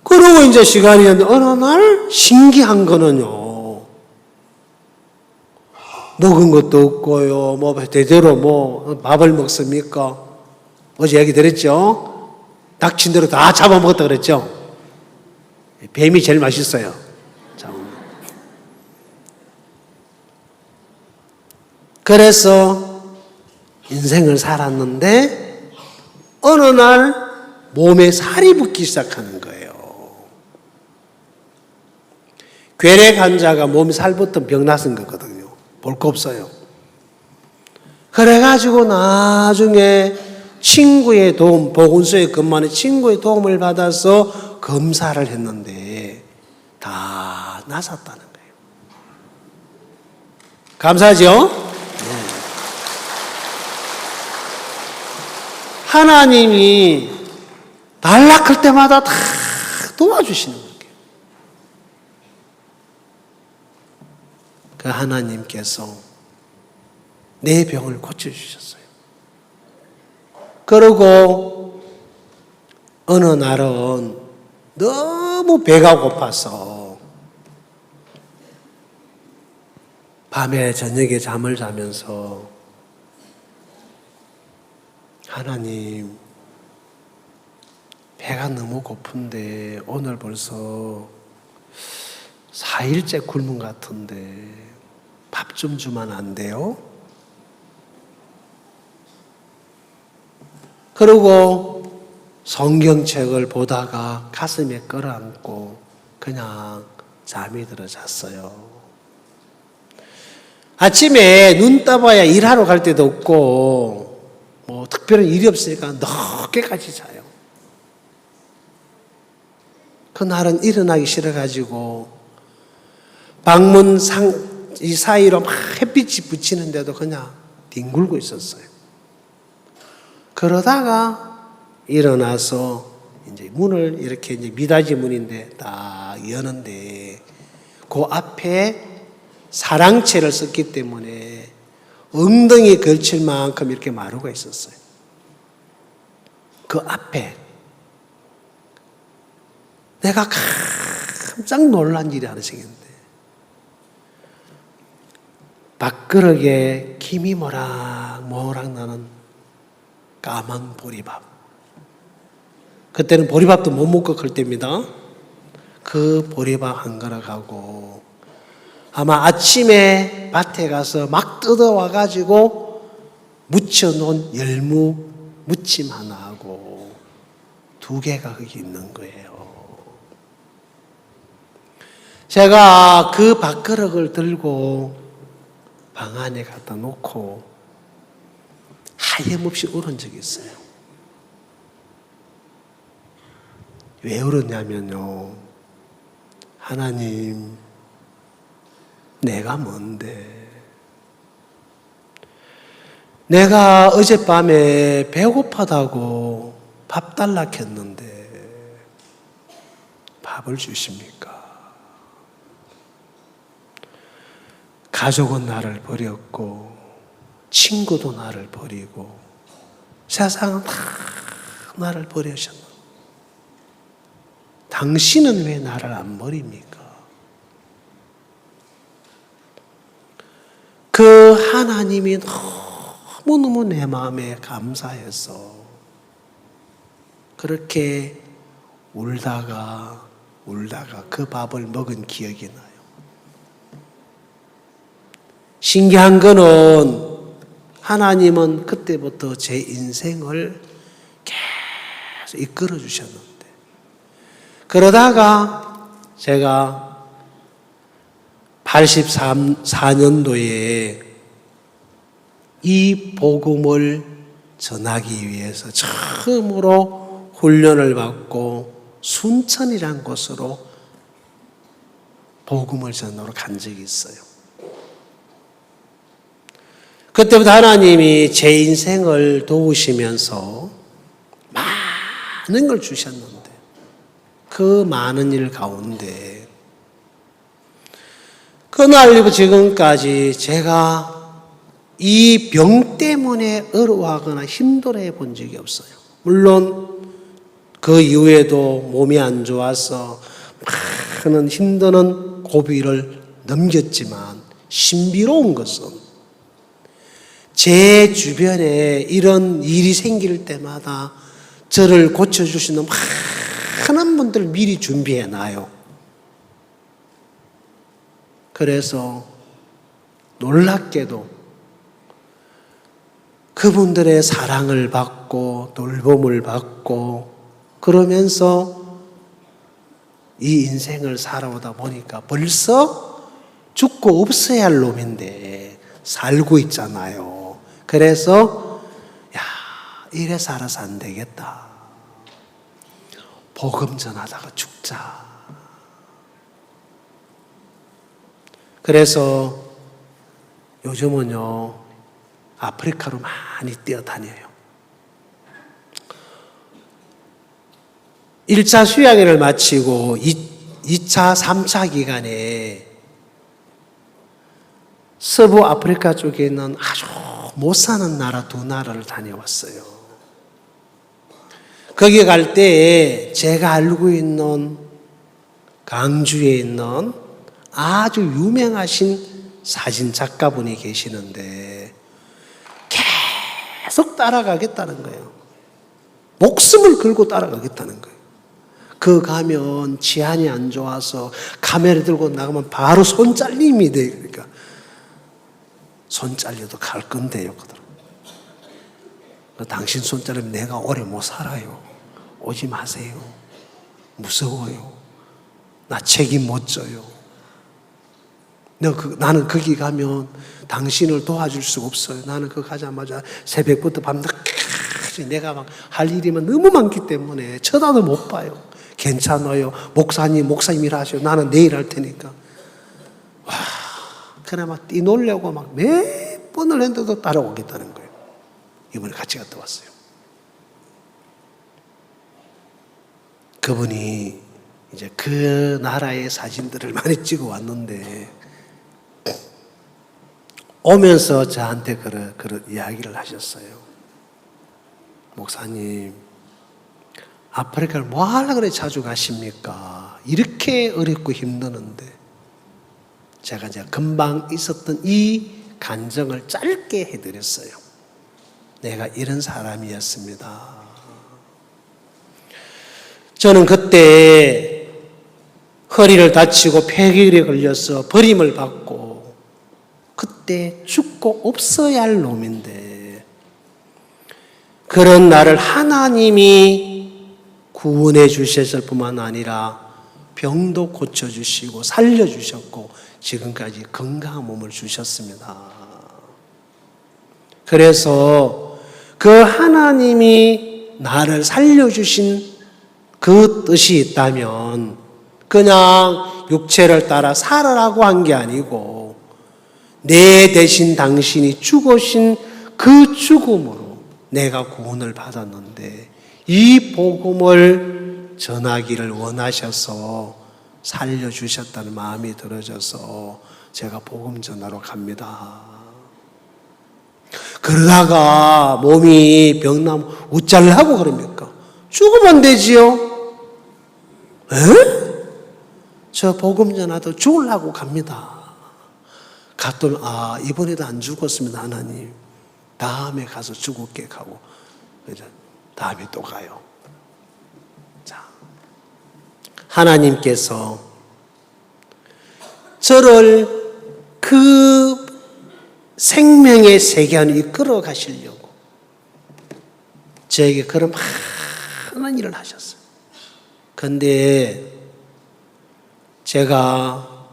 [SPEAKER 4] 그러고 이제 시간이 있는데 어느 날 신기한 거는요. 먹은 것도 없고요. 뭐 대대로 뭐 밥을 먹습니까? 어제 얘기 드렸죠? 닥친 대로 다 잡아먹었다 그랬죠? 뱀이 제일 맛있어요. 그래서 인생을 살았는데 어느 날 몸에 살이 붙기 시작하는 거예요. 괴뢰 환자가 몸에 살 붙은 병 났은 거거든요. 볼 거 없어요. 그래가지고 나중에 친구의 도움, 보건소에 근무하는 친구의 도움을 받아서 검사를 했는데 다 나섰다는 거예요. 감사하죠? 하나님이 날락할 때마다 다 도와주시는 거예요. 그 하나님께서 내 병을 고쳐주셨어요. 그리고 어느 날은 너무 배가 고파서 밤에 저녁에 잠을 자면서 하나님, 배가 너무 고픈데 오늘 벌써 4일째 굶은 것 같은데 밥 좀 주면 안 돼요? 그리고 성경책을 보다가 가슴에 끌어안고 그냥 잠이 들어 잤어요. 아침에 눈 떠봐야 일하러 갈 때도 없고 뭐 특별한 일이 없으니까 늦게까지 자요. 그날은 일어나기 싫어가지고 방문 이 사이로 막 햇빛이 비치는데도 그냥 뒹굴고 있었어요. 그러다가 일어나서 이제 문을 이렇게 이제 미닫이 문인데 딱 여는데 그 앞에 사랑채를 썼기 때문에 엉덩이 걸칠 만큼 이렇게 마루가 있었어요. 그 앞에 내가 깜짝 놀란 일이 하나 생겼는데 밥그릇에 김이 모락모락 나는 까만 보리밥. 그때는 보리밥도 못 먹고 그럴 때입니다. 그 보리밥 한 그릇하고 아마 아침에 밭에 가서 막 뜯어와가지고 무쳐놓은 열무 무침 하나하고 2개가 거기 있는 거예요. 제가 그 밥그릇을 들고 방 안에 갖다 놓고 하염없이 울은 적이 있어요. 왜 울었냐면요. 하나님, 내가 뭔데? 내가 어젯밤에 배고파다고 밥 달라 했는데 밥을 주십니까? 가족은 나를 버렸고 친구도 나를 버리고 세상은 다 나를 버리셨는데 당신은 왜 나를 안 버립니까? 그 하나님이 너무너무 내 마음에 감사해서 그렇게 울다가 그 밥을 먹은 기억이 나요. 신기한 거는 하나님은 그때부터 제 인생을 계속 이끌어 주셨는데 그러다가 제가 84년도에 이 복음을 전하기 위해서 처음으로 훈련을 받고 순천이라는 곳으로 복음을 전하러 간 적이 있어요. 그때부터 하나님이 제 인생을 도우시면서 많은 걸 주셨는데 그 많은 일 가운데 그날부터 지금까지 제가 이 병 때문에 어려워하거나 힘들어해 본 적이 없어요. 물론 그 이후에도 몸이 안 좋아서 많은 힘드는 고비를 넘겼지만 신비로운 것은 제 주변에 이런 일이 생길 때마다 저를 고쳐주시는 많은 분들 미리 준비해 놔요. 그래서 놀랍게도 그분들의 사랑을 받고 돌봄을 받고 그러면서 이 인생을 살아오다 보니까 벌써 죽고 없어야 할 놈인데 살고 있잖아요. 그래서 이래 살아서 안 되겠다. 복음 전하다가 죽자. 그래서 요즘은요 아프리카로 많이 뛰어다녀요. 1차 수양회를 마치고 2차, 3차 기간에 서부 아프리카 쪽에 있는 아주 못 사는 나라 2나라를 다녀왔어요. 거기 갈 때 제가 알고 있는 강주에 있는 아주 유명하신 사진 작가분이 계시는데 계속 따라가겠다는 거예요. 목숨을 걸고 따라가겠다는 거예요. 그 가면治安이 안 좋아서 카메라 들고 나가면 바로 손 잘림이 돼. 그러니까 손 잘려도 갈 건데요. 당신 손 잘리면 내가 오래 못 살아요. 오지 마세요. 무서워요. 나 책임 못 져요. 나는 거기 가면 당신을 도와줄 수가 없어요. 나는 그 가자마자 새벽부터 밤늦게까지 내가 막 할 일이면 너무 많기 때문에 쳐다도 못 봐요. 괜찮아요. 목사님이라 하셔. 나는 내일 할 테니까. 와, 그래 막 뛰놀려고 막 몇 번을 했는데도 따라오겠다는 거예요. 이번에 같이 갔다 왔어요. 그분이 이제 그 나라의 사진들을 많이 찍어 왔는데 오면서 저한테 그런 이야기를 하셨어요. 목사님, 아프리카를 뭐 하려고 그래 자주 가십니까? 이렇게 어렵고 힘드는데. 제가 이제 금방 있었던 이 간증을 짧게 해드렸어요. 내가 이런 사람이었습니다. 저는 그때 허리를 다치고 폐기율에 걸려서 버림을 받고 그때 죽고 없어야 할 놈인데 그런 나를 하나님이 구원해 주셨을 뿐만 아니라 병도 고쳐주시고 살려주셨고 지금까지 건강한 몸을 주셨습니다. 그래서 그 하나님이 나를 살려주신 그 뜻이 있다면 그냥 육체를 따라 살아라고 한 게 아니고 내 대신 당신이 죽으신 그 죽음으로 내가 구원을 받았는데 이 복음을 전하기를 원하셔서 살려주셨다는 마음이 들어져서 제가 복음 전하러 갑니다. 그러다가 몸이 병나면 어쩌려고 그럽니까? 죽으면 되지요. 에? 저 복음 전하도 죽으려고 갑니다. 갔더니 이번에도 안 죽었습니다. 하나님. 다음에 가서 죽을게 하고 다음에 또 가요. 자, 하나님께서 저를 그 생명의 세계 안에 이끌어 가시려고 저에게 그런 많은 일을 하셨어요. 그런데 제가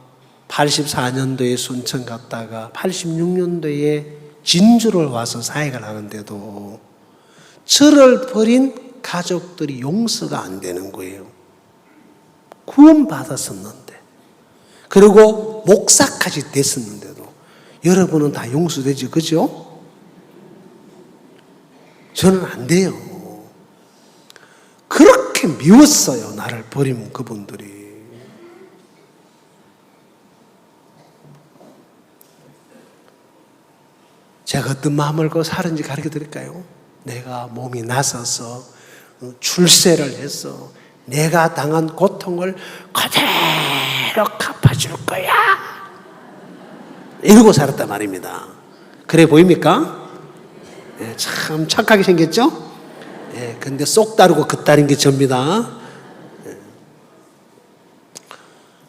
[SPEAKER 4] 84년도에 순천 갔다가 86년도에 진주를 와서 사역을 하는데도 저를 버린 가족들이 용서가 안 되는 거예요. 구원받았었는데 그리고 목사까지 됐었는데도 여러분은 다 용서되죠, 그죠? 저는 안 돼요. 그렇게 미웠어요, 나를 버린 그분들이. 제가 어떤 마음을 갖고 살았는지 가르쳐 드릴까요? 내가 몸이 나서서 출세를 해서 내가 당한 고통을 그대로 갚아줄 거야. 이러고 살았단 말입니다. 그래 보입니까? 네, 참 착하게 생겼죠? 네, 근데 쏙 다르고 겉다른 게 접니다.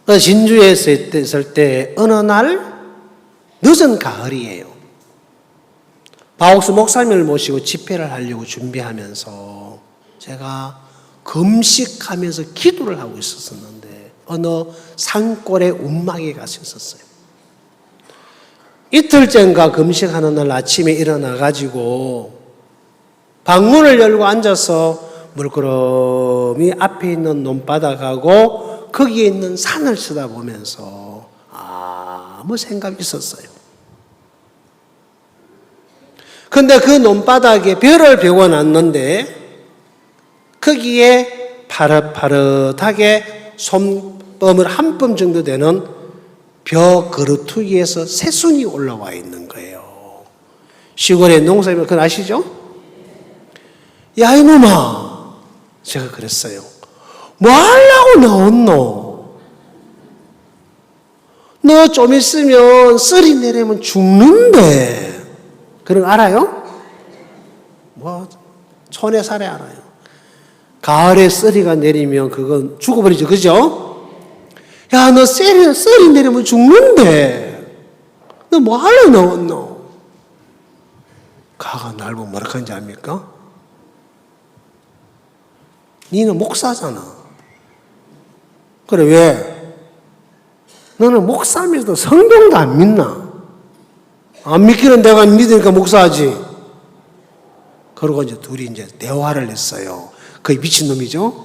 [SPEAKER 4] 네. 진주에 있을 때 어느 날 늦은 가을이에요. 바옥스 목사님을 모시고 집회를 하려고 준비하면서 제가 금식하면서 기도를 하고 있었는데 어느 산골의 운막에 가서 있었어요. 이틀 전과 금식하는 날 아침에 일어나가지고 방문을 열고 앉아서 물끄러미 앞에 있는 논바닥하고 거기에 있는 산을 쳐다보면서 아무 생각이 있었어요. 근데 그 논바닥에 별을 배워놨는데 거기에 파릇파릇하게 손범을 한 뼘 정도 되는 벼 그루트 위에서 새순이 올라와 있는 거예요. 시골의 농사님은 그걸 아시죠? 야 이놈아, 제가 그랬어요. 뭐 하려고 나왔노? 너 좀 있으면 썰이 내리면 죽는데. 그런 거 알아요? 뭐 촌에 살에 알아요. 가을에 썰이가 내리면 그건 죽어버리죠. 그죠? 야, 너 썰이 내리면 죽는데. 너 뭐 하려 나왔노? 가가 날 보면 뭐라 하는지 압니까? 니는 목사잖아. 그래, 왜? 너는 목사면서도 성경도 안 믿나? 안 믿기는 내가 믿으니까 목사하지. 그러고 이제 둘이 이제 대화를 했어요. 거의 미친놈이죠?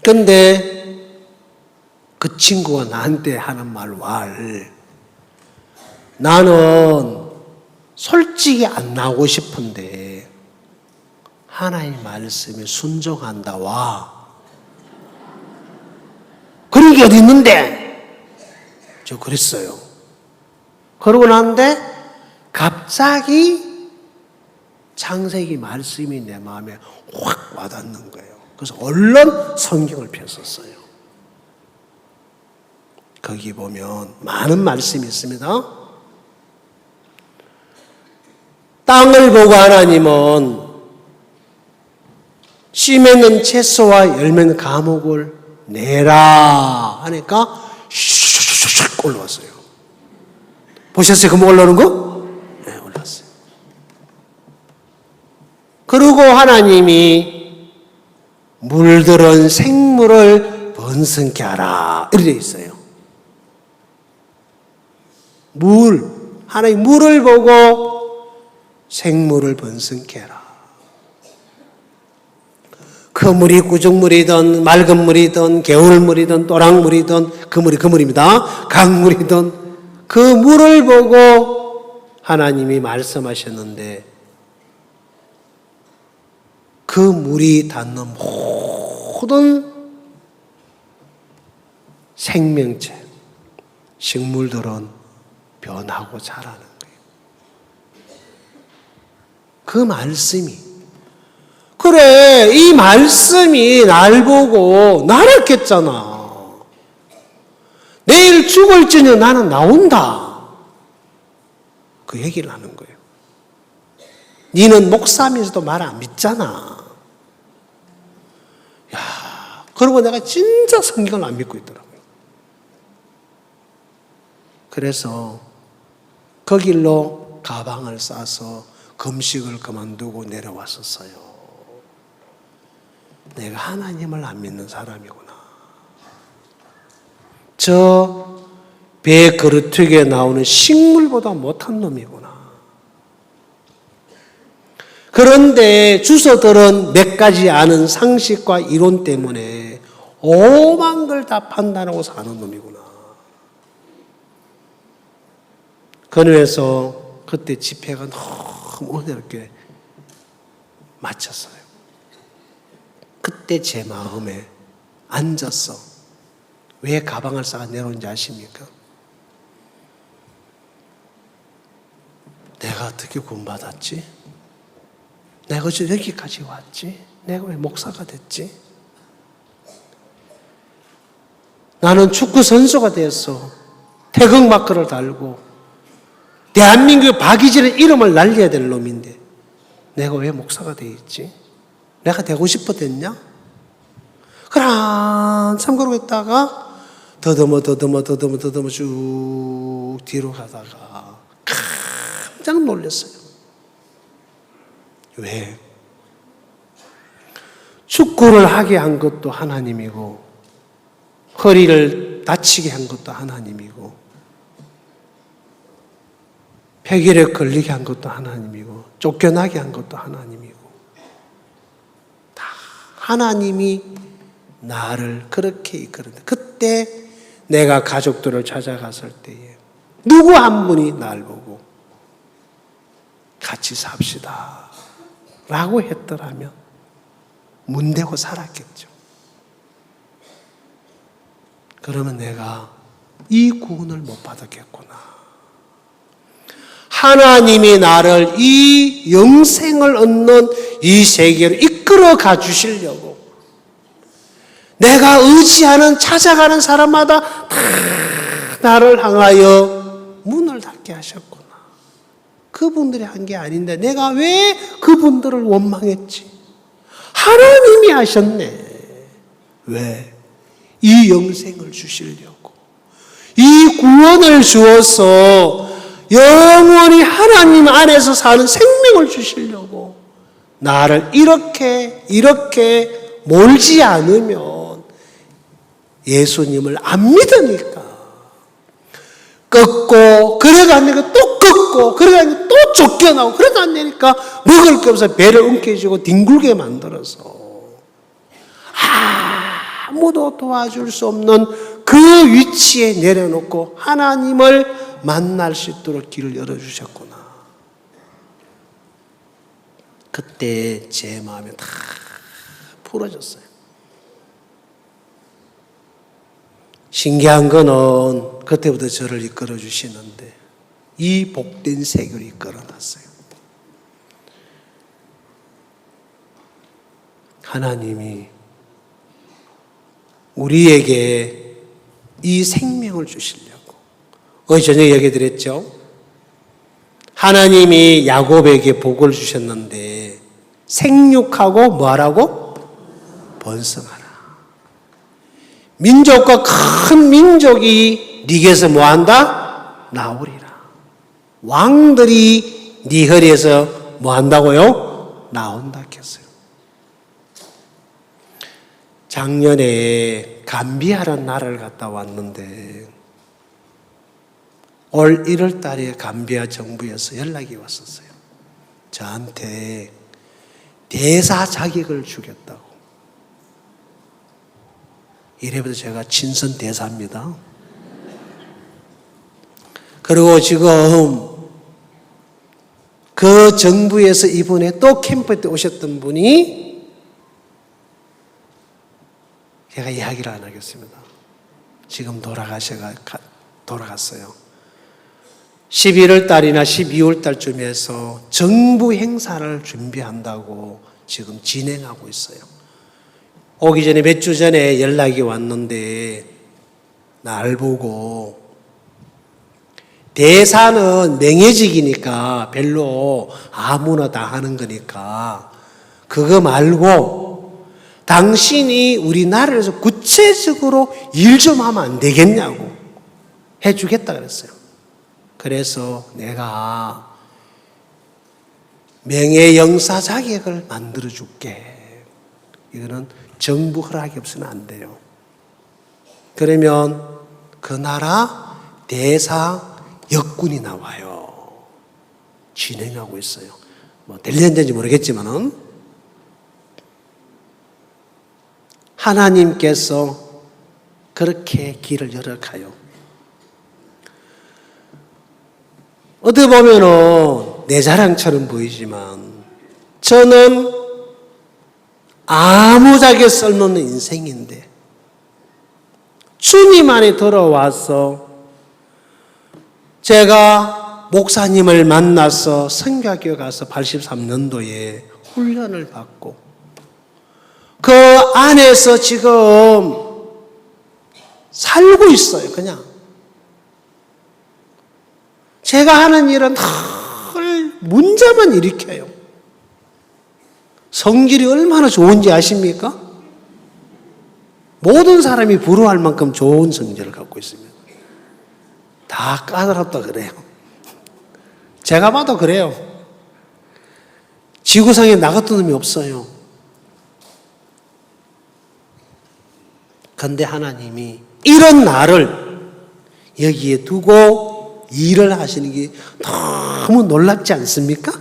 [SPEAKER 4] 근데 그 친구가 나한테 하는 말, 나는 솔직히 안 나오고 싶은데 하나님 말씀에 순종한다 와. 그런 게 어디 있는데? 저 그랬어요. 그러고 났는데 갑자기 창세기 말씀이 내 마음에 확 와닿는 거예요. 그래서 얼른 성경을 폈었어요. 거기 보면 많은 말씀이 있습니다. 땅을 보고 하나님은 씨 맺는 채소와 열매는 과목을 내라 하니까 슉슉슉 올라왔어요. 보셨어요? 그거 올라오는 거? 네, 올라왔어요. 그리고 하나님이 물들은 생물을 번성케 하라 이렇게 되어 있어요. 하나님 물을 보고 생물을 번성케 하라. 그 물이 구정물이든 맑은 물이든 개울물이든 또랑물이든 그 물입니다. 강물이든 그 물을 보고 하나님이 말씀하셨는데 그 물이 닿는 모든 생명체, 식물들은 변하고 자라는 거예요. 그 말씀이 그래, 이 말씀이 날 보고 나랬겠잖아. 내일 죽을지니 나는 나온다. 그 얘기를 하는 거예요. 니는 목사면서도 말 안 믿잖아. 야, 그러고 내가 진짜 성경을 안 믿고 있더라고요. 그래서 그 길로 가방을 싸서 금식을 그만두고 내려왔었어요. 내가 하나님을 안 믿는 사람이구나. 저 배 그릇튀기에 나오는 식물보다 못한 놈이구나. 그런데 주서들은 몇 가지 아는 상식과 이론 때문에 오만 걸 다 판단하고 사는 놈이구나. 그래서 그때 집회가 너무 은혜롭게 마쳤어요. 그때 제 마음에 앉았어. 왜 가방을 싸가 내려온지 아십니까? 내가 어떻게 구원받았지? 내가 어째 여기까지 왔지? 내가 왜 목사가 됐지? 나는 축구 선수가 됐어. 태극마크를 달고 대한민국의 박이진의 이름을 날려야 될 놈인데 내가 왜 목사가 돼 있지? 내가 되고 싶어 됐냐? 그래 한참 그러고 있다가 더듬어 쭉 뒤로 가다가 깜짝 놀랐어요. 왜? 축구를 하게 한 것도 하나님이고 허리를 다치게 한 것도 하나님이고 폐결에 걸리게 한 것도 하나님이고 쫓겨나게 한 것도 하나님이고 다 하나님이 나를 그렇게 이끌었는데 그때 내가 가족들을 찾아갔을 때에 누구 한 분이 날 보고 같이 삽시다 라고 했더라면 문대고 살았겠죠. 그러면 내가 이 구원을 못 받았겠구나. 하나님이 나를 이 영생을 얻는 이 세계로 이끌어 가 주시려고 내가 의지하는 찾아가는 사람마다 다 나를 향하여 문을 닫게 하셨구나. 그분들이 한 게 아닌데 내가 왜 그분들을 원망했지? 하나님이 하셨네. 왜? 이 영생을 주시려고, 이 구원을 주어서 영원히 하나님 안에서 사는 생명을 주시려고 나를 이렇게 몰지 않으면 예수님을 안 믿으니까 꺾고 그래가 안 되니까 또 꺾고 그래가 안 되니까 또 쫓겨나고 그래도 안 되니까 먹을 게 없어 배를 엉켜쥐고 뒹굴게 만들어서 아무도 도와줄 수 없는 그 위치에 내려놓고 하나님을 만날 수 있도록 길을 열어주셨구나. 그때 제 마음이 다 풀어졌어요. 신기한 거는 그때부터 저를 이끌어 주시는데 이 복된 세계를 이끌어 놨어요. 하나님이 우리에게 이 생명을 주시려고 어제 저녁에 얘기 드렸죠. 하나님이 야곱에게 복을 주셨는데 생육하고 뭐하라고? 번성하라. 민족과 큰 민족이 네게서 뭐한다? 나오리라. 왕들이 네 허리에서 뭐한다고요? 나온다 했어요. 작년에 감비아라는 나라를 갔다 왔는데 올 1월 달에 감비아 정부에서 연락이 왔었어요. 저한테 대사 자격을 주겠다고. 이래부터 제가 친선 대사입니다. 그리고 지금 그 정부에서 이번에 또 캠프 때 오셨던 분이 제가 이야기를 안 하겠습니다. 지금 돌아갔어요. 11월 달이나 12월 달쯤에서 정부 행사를 준비한다고 지금 진행하고 있어요. 오기 전에 몇 주 전에 연락이 왔는데 날 보고 대사는 명예직이니까 별로 아무나 다 하는 거니까 그거 말고 당신이 우리나라에서 구체적으로 일 좀 하면 안 되겠냐고 해주겠다 그랬어요. 그래서 내가 명예영사 자격을 만들어 줄게. 이거는 정부 허락이 없으면 안 돼요. 그러면 그 나라 대사 역군이 나와요. 진행하고 있어요. 뭐 될는지 모르겠지만은 하나님께서 그렇게 길을 열어가요. 어떻게 보면은 내 자랑처럼 보이지만 저는 아무짝에 쓸모없는 인생인데 주님 안에 들어와서 제가 목사님을 만나서 성가교회 가서 83년도에 훈련을 받고 그 안에서 지금 살고 있어요. 그냥 제가 하는 일은 늘 문제만 일으켜요. 성질이 얼마나 좋은지 아십니까? 모든 사람이 부러워할 만큼 좋은 성질을 갖고 있습니다. 다 까다롭다 그래요. 제가 봐도 그래요. 지구상에 나 같은 놈이 없어요. 그런데 하나님이 이런 나를 여기에 두고 일을 하시는 게 너무 놀랍지 않습니까?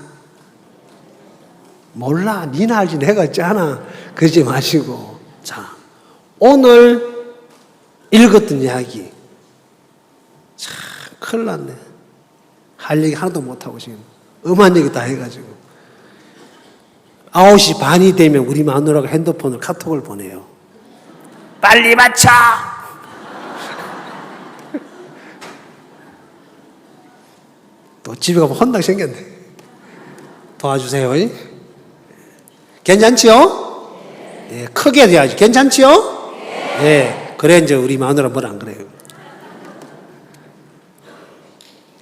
[SPEAKER 4] 몰라, 니나 알지 내가 있잖아. 그러지 마시고. 자, 오늘 읽었던 이야기 참 큰일 났네. 할 얘기 하나도 못하고 지금 엄한 얘기 다 해가지고 9시 반이 되면 우리 마누라가 핸드폰으로 카톡을 보내요. 빨리 맞춰! 또 집에 가면 혼나게 생겼네. 도와주세요. 괜찮지요? 네, 크게 돼야지. 괜찮지요? 예, 그래 이제 우리 마누라 뭘 안 그래요.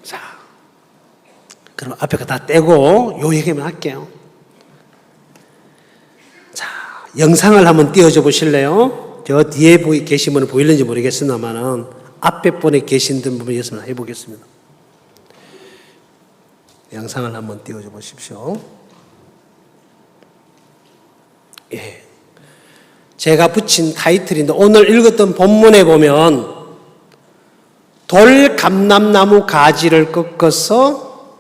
[SPEAKER 4] 자, 그럼 앞에 거 다 떼고 요 얘기만 할게요. 자, 영상을 한번 띄워줘 보실래요? 저 뒤에 계신 분은 보이는지 모르겠으나마는 앞에 분에 계신 분을 예습을 해보겠습니다. 영상을 한번 띄워줘 보십시오. 예. 제가 붙인 타이틀인데 오늘 읽었던 본문에 보면 돌감람나무 가지를 꺾어서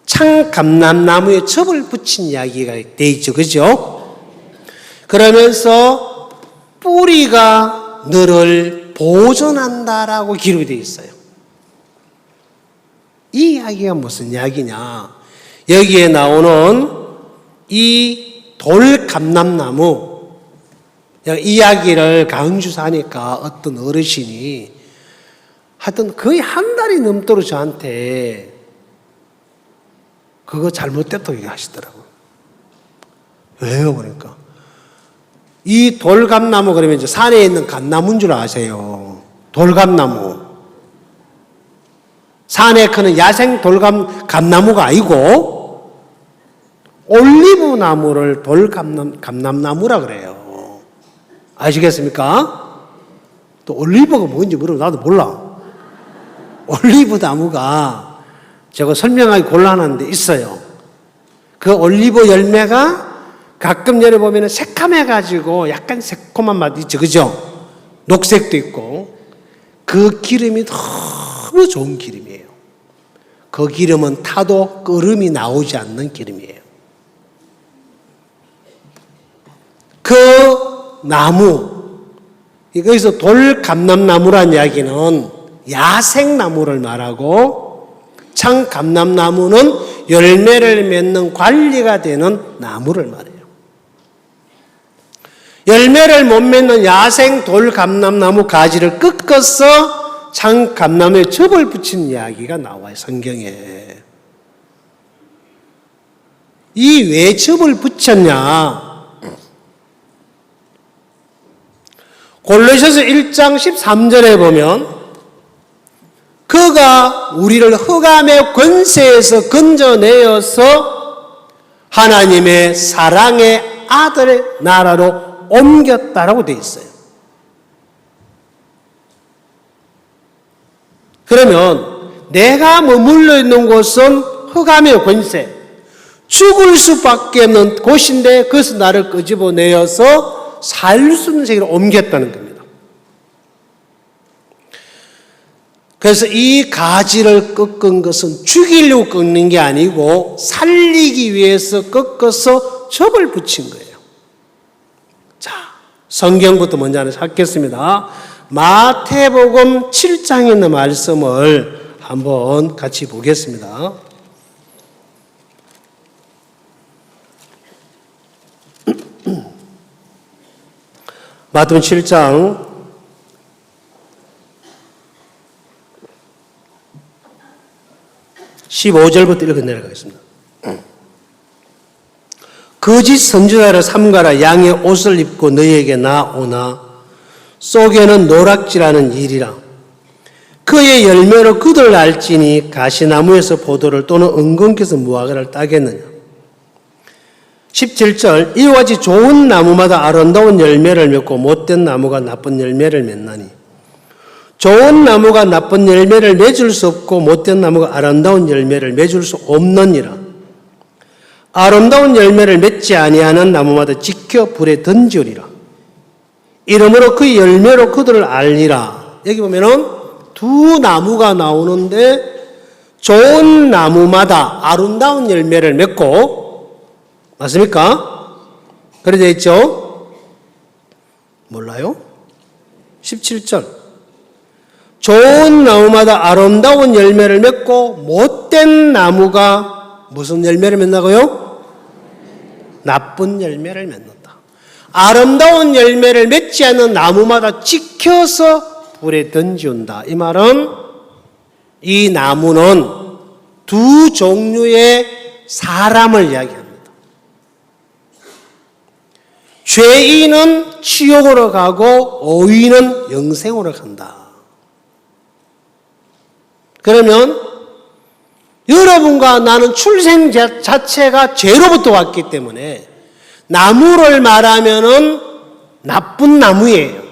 [SPEAKER 4] 창감람나무에 첩을 붙인 이야기가 돼 있죠. 그죠? 그러면서 뿌리가 너를 보존한다라고 기록이 되어 있어요. 이 이야기가 무슨 이야기냐? 여기에 나오는 이 돌감람나무 이야기를 강주사 하니까 어떤 어르신이 하여튼 거의 한 달이 넘도록 저한테 그거 잘못됐다고 얘기하시더라고요. 왜요? 그러니까 이 돌감나무 그러면 이제 산에 있는 감나무인 줄 아세요. 돌감나무. 산에 크는 야생 감나무가 아니고 올리브 나무를 감람나무라 그래요. 아시겠습니까? 또 올리브가 뭔지 모르고 나도 몰라. 올리브 나무가 제가 설명하기 곤란한데 있어요. 그 올리브 열매가 가끔 열어보면 새카매가지고 약간 새콤한 맛이 있죠. 그죠? 녹색도 있고. 그 기름이 너무 좋은 기름이에요. 그 기름은 타도 끓음이 나오지 않는 기름이에요. 그 나무, 여기서 돌감람나무란 이야기는 야생나무를 말하고 창감람나무는 열매를 맺는 관리가 되는 나무를 말해요. 열매를 못 맺는 야생 돌감람나무 가지를 꺾어서 창감나무에 첩을 붙인 이야기가 나와요. 성경에. 이 왜 첩을 붙였냐? 골로새서 1장 13절에 보면 그가 우리를 흑암의 권세에서 건져내어서 하나님의 사랑의 아들의 나라로 옮겼다라고 되어 있어요. 그러면 내가 머물러 있는 곳은 흑암의 권세, 죽을 수밖에 없는 곳인데 그것을 나를 끄집어내어서 살 수 있는 세계로 옮겼다는 겁니다. 그래서 이 가지를 꺾은 것은 죽이려고 꺾는 게 아니고 살리기 위해서 꺾어서 첩을 붙인 거예요. 자, 성경부터 먼저 하나 찾겠습니다. 마태복음 7장에 있는 말씀을 한번 같이 보겠습니다. 마태복음 7장 15절부터 읽어 내려가겠습니다. 거짓 선지자를 삼가라. 양의 옷을 입고 너희에게 나오나 속에는 노락질하는 일이라. 그의 열매로 그들을 알지니 가시나무에서 포도를 또는 은근께서 무화과를 따겠느냐. 17절 이와 같이 좋은 나무마다 아름다운 열매를 맺고 못된 나무가 나쁜 열매를 맺나니 좋은 나무가 나쁜 열매를 맺을 수 없고 못된 나무가 아름다운 열매를 맺을 수 없느니라. 아름다운 열매를 맺지 아니하는 나무마다 지켜 불에 던지리라. 이러므로 그 열매로 그들을 알리라. 여기 보면은 두 나무가 나오는데 좋은 나무마다 아름다운 열매를 맺고 맞습니까? 그래 되어 있죠? 몰라요? 17절 좋은 나무마다 아름다운 열매를 맺고 못된 나무가 무슨 열매를 맺나고요? 나쁜 열매를 맺는다. 아름다운 열매를 맺지 않는 나무마다 지켜서 불에 던지온다. 이 말은 이 나무는 두 종류의 사람을 이야기합니다. 죄인은 지옥으로 가고 의인은 영생으로 간다. 그러면 여러분과 나는 출생 자체가 죄로부터 왔기 때문에 나무를 말하면은 나쁜 나무예요.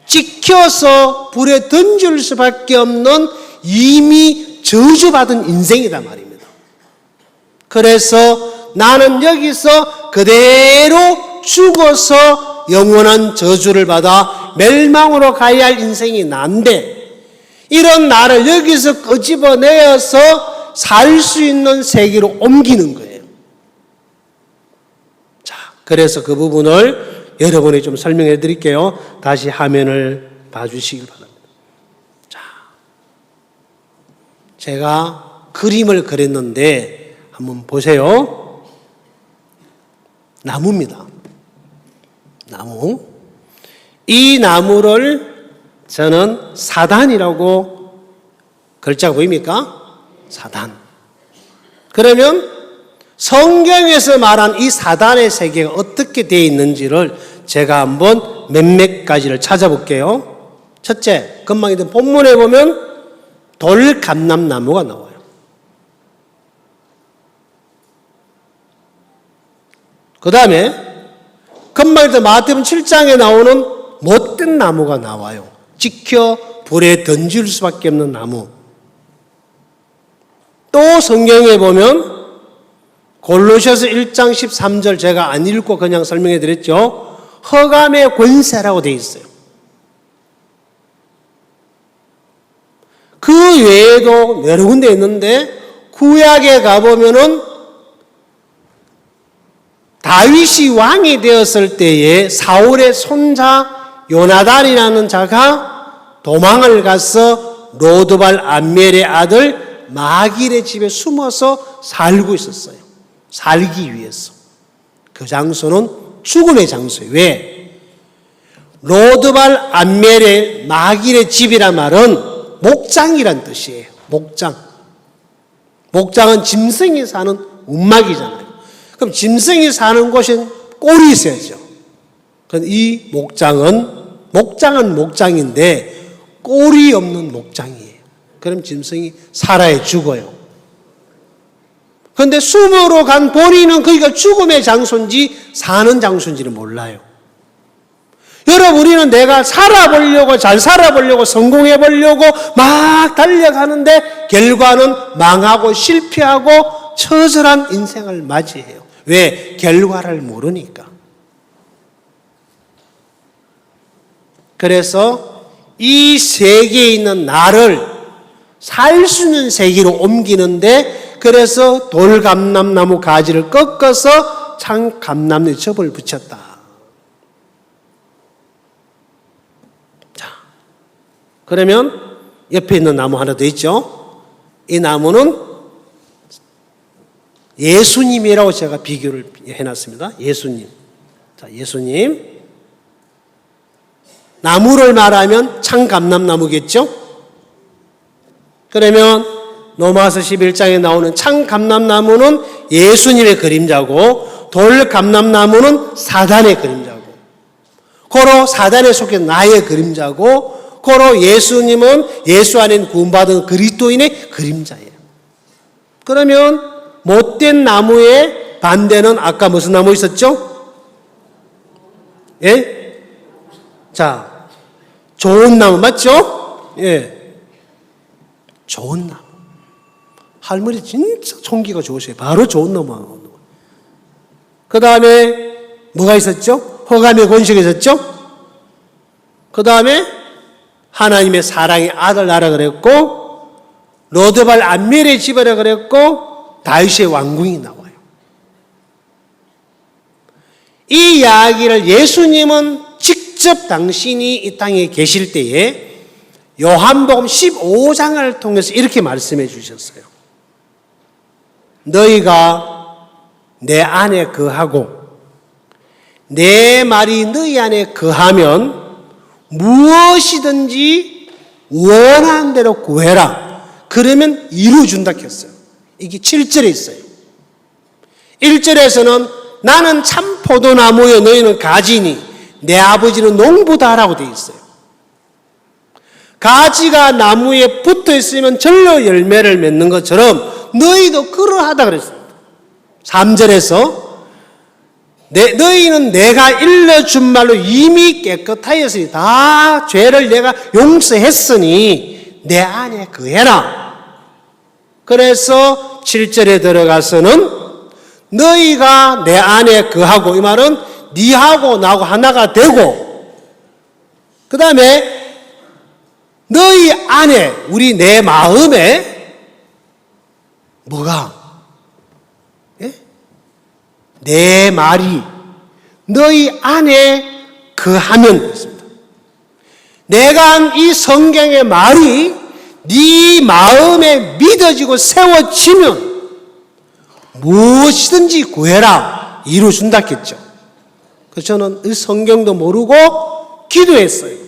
[SPEAKER 4] 찍혀서 불에 던질 수밖에 없는 이미 저주받은 인생이다 말입니다. 그래서 나는 여기서 그대로 죽어서 영원한 저주를 받아 멸망으로 가야 할 인생이 난데, 이런 나를 여기서 끄집어내어서 살 수 있는 세계로 옮기는 거예요. 자, 그래서 그 부분을 여러분이 좀 설명해 드릴게요. 다시 화면을 봐주시길 바랍니다. 자, 제가 그림을 그렸는데 한번 보세요. 나무입니다. 나무. 이 나무를 저는 사단이라고, 글자가 보입니까? 사단. 그러면 성경에서 말한 이 사단의 세계가 어떻게 되어 있는지를 제가 한번 몇몇 가지를 찾아볼게요. 첫째, 금방 있던 본문에 보면 돌감람나무가 나와요. 그 다음에 금방 있던 마태복음 7장에 나오는 못된 나무가 나와요. 찍혀 불에 던질 수밖에 없는 나무. 또 성경에 보면 골로새서 1장 13절 제가 안 읽고 그냥 설명해 드렸죠. 흑암의 권세라고 되어 있어요. 그 외에도 여러 군데 있는데 구약에 가보면은 다윗이 왕이 되었을 때에 사울의 손자 요나단이라는 자가 도망을 가서 로드발 암멜의 아들 마길의 집에 숨어서 살고 있었어요. 살기 위해서. 그 장소는 죽음의 장소예요. 왜? 로드발 암멜의 마길의 집이란 말은 목장이란 뜻이에요. 목장. 목장은 짐승이 사는 움막이잖아요. 그럼 짐승이 사는 곳엔 꼴이 있어야죠. 그럼 이 목장은 목장인데 꼴이 없는 목장이에요. 그럼 짐승이 살아야 죽어요. 그런데 숨으로 간 본인은 거기가 죽음의 장소인지 사는 장소인지를 몰라요. 여러분, 우리는 내가 살아보려고, 잘 살아보려고, 성공해보려고 막 달려가는데 결과는 망하고 실패하고 처절한 인생을 맞이해요. 왜? 결과를 모르니까. 그래서 이 세계에 있는 나를 살 수 있는 세계로 옮기는데, 그래서 돌감람나무 가지를 꺾어서 창감람나무 접을 붙였다. 자, 그러면 옆에 있는 나무 하나 더 있죠. 이 나무는 예수님이라고 제가 비교를 해놨습니다. 예수님. 자, 예수님. 나무를 말하면 창감람나무겠죠? 그러면 로마서 11장에 나오는 창감람나무는 예수님의 그림자고 돌감람나무는 사단의 그림자고, 고로 사단에 속해 나의 그림자고, 고로 예수님은 예수 안에 구원받은 그리스도인의 그림자예요. 그러면 못된 나무의 반대는 아까 무슨 나무 있었죠? 예? 자, 좋은 나무 맞죠? 예. 좋은 나무. 할머니 진짜 총기가 좋으세요. 바로 좋은 나무. 그 다음에 뭐가 있었죠? 흑암의 권세가 있었죠? 그 다음에 하나님의 사랑의 아들 나라 그랬고, 로드발 암멜의 집이라 그랬고, 다윗의 왕궁이 나와요. 이 이야기를 예수님은 직접 당신이 이 땅에 계실 때에 요한복음 15장을 통해서 이렇게 말씀해 주셨어요. 너희가 내 안에 거하고 내 말이 너희 안에 거하면 무엇이든지 원하는 대로 구해라. 그러면 이루어준다 했어요. 이게 7절에 있어요. 1절에서는 나는 참 포도나무여 너희는 가지니 내 아버지는 농부다라고 되어 있어요. 가지가 나무에 붙어 있으면 절로 열매를 맺는 것처럼 너희도 그러하다 그랬습니다. 3절에서 너희는 내가 일러준 말로 이미 깨끗하였으니 다 죄를 내가 용서했으니 내 안에 거해라. 그래서 7절에 들어가서는 너희가 내 안에 거하고, 이 말은 니하고 나하고 하나가 되고, 그 다음에 너희 안에, 우리 내 마음에 뭐가? 예? 내 말이 너희 안에 거하면 됐습니다. 내가 한 이 성경의 말이 네 마음에 믿어지고 세워지면 무엇이든지 구해라 이루어준다 했죠. 그래서 저는 이 성경도 모르고 기도했어요.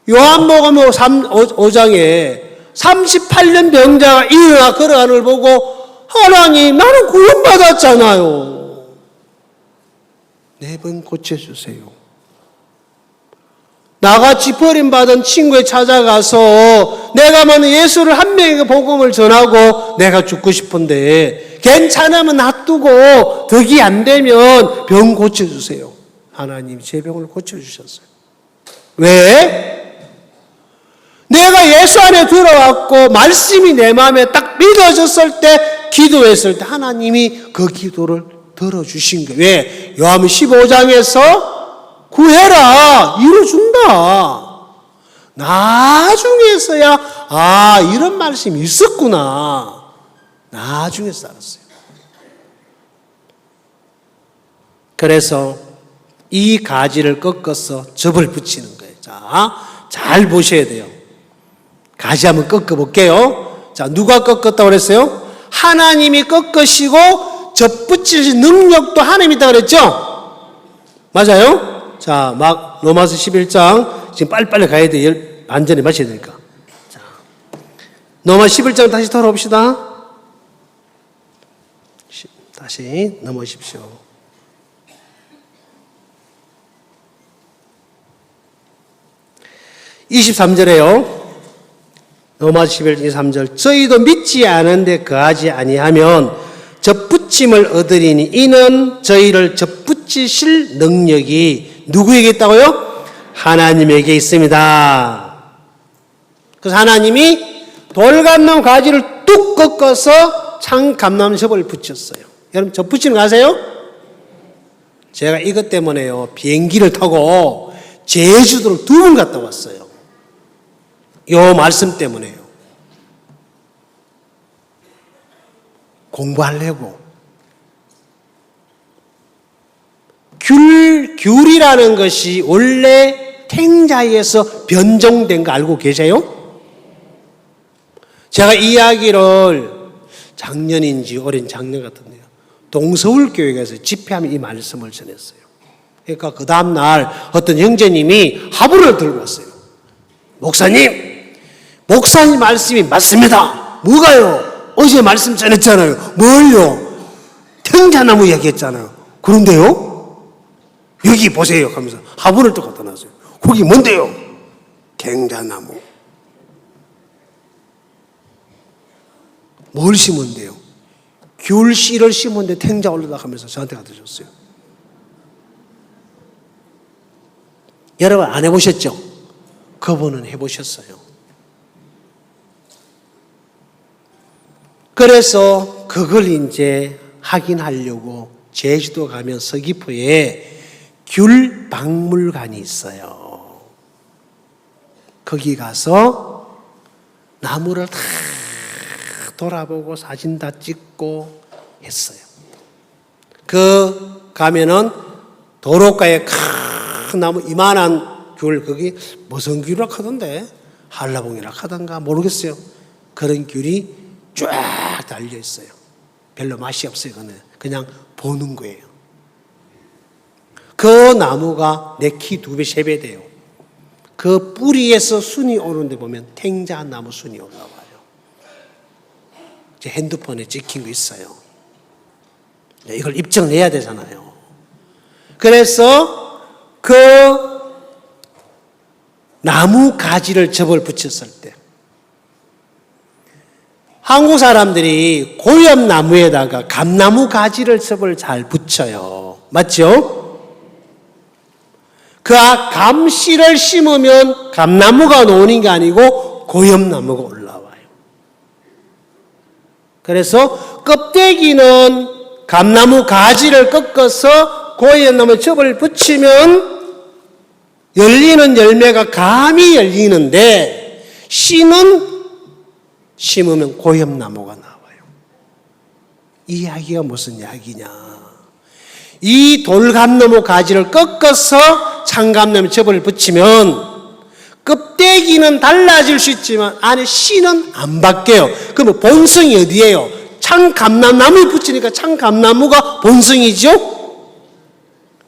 [SPEAKER 4] 요한복음 5장에 38년 병자가 일어나 걸어가는 걸 보고 하나님 나는 구원받았잖아요. 4번 고쳐주세요. 나같이 버림받은 친구에 찾아가서 내가 만약 예수를 한 명에게 복음을 전하고 내가 죽고 싶은데 괜찮으면 놔두고 덕이 안 되면 병 고쳐주세요. 하나님이 제 병을 고쳐주셨어요. 왜? 내가 예수 안에 들어왔고 말씀이 내 마음에 딱 믿어졌을 때 기도했을 때 하나님이 그 기도를 들어주신 거예요. 왜? 요한복음 15장에서 구해라 이루어준다. 나중에서야 이런 말씀이 있었구나. 나중에서 알았어요. 그래서 이 가지를 꺾어서 접을 붙이는 거예요. 자, 잘 보셔야 돼요. 가지 한번 꺾어볼게요. 자, 누가 꺾었다고 그랬어요? 하나님이 꺾으시고 접붙이신 능력도 하나님이 있다고 그랬죠? 맞아요? 자, 막 로마서 11장 지금 빨리빨리 가야 돼. 완전히 마쳐야 되니까. 자, 로마서 11장 다시 돌아옵시다. 다시 넘어오십시오. 23절에요. 로마서 11장 23절. 저희도 믿지 않은데 거하지 아니하면 접붙임을 얻으리니 이는 저희를 접붙이실 능력이 누구에게 있다고요? 하나님에게 있습니다. 그래서 하나님이 돌감나무 가지를 뚝 꺾어서 창감나무 접을 붙였어요. 여러분 접붙이는 거 아세요? 제가 이것 때문에요 비행기를 타고 제주도를 2번 갔다 왔어요. 요 말씀 때문에요. 공부하려고. 귤이라는 것이 원래 탱자에서 변종된 거 알고 계세요? 제가 이 이야기를 작년인지 올해는 작년 같은데요. 동서울교회에서 집회하면 이 말씀을 전했어요. 그러니까 그 다음날 어떤 형제님이 화분을 들고 왔어요. 목사님 말씀이 맞습니다. 뭐가요? 어제 말씀 전했잖아요. 뭘요? 탱자나무 얘기했잖아요. 그런데요? 여기 보세요 하면서 화분을 또 갖다 놨어요. 거기 뭔데요? 탱자나무. 뭘 심으면 돼요? 귤씨를 심었는데 탱자 올라다 하면서 저한테 갖다 줬어요. 여러분 안 해보셨죠? 그분은 해보셨어요. 그래서 그걸 이제 확인하려고 제주도 가면 서귀포에 귤 박물관이 있어요. 거기 가서 나무를 다 돌아보고 사진 다 찍고 했어요. 그 가면은 도로가에 큰 나무 이만한 귤, 거기 무슨 귤이라 하던데 한라봉이라 하던가 모르겠어요. 그런 귤이 쫙 달려 있어요. 별로 맛이 없어요. 그냥 보는 거예요. 그 나무가 내 키 2배, 3배 돼요. 그 뿌리에서 순이 오는데 보면 탱자 나무 순이 올라와요. 제 핸드폰에 찍힌 거 있어요. 이걸 입증해야 되잖아요. 그래서 그 나무 가지를 접을 붙였을 때 한국 사람들이 고엽나무에다가 감나무 가지를 접을 잘 붙여요. 맞죠? 그 감씨를 심으면 감나무가 나오는 게 아니고 고엽나무가 올라와요. 그래서 껍데기는 감나무 가지를 꺾어서 고엽나무 접을 붙이면 열리는 열매가 감이 열리는데 씨는 심으면 고엽나무가 나와요. 이 이야기가 무슨 이야기냐? 이 돌감나무 가지를 꺾어서 참감나무 접을 붙이면 껍데기는 달라질 수 있지만 안에 씨는 안 바뀌어요. 그러면 본성이 어디예요? 참감나무에 붙이니까 참감나무가 본성이죠?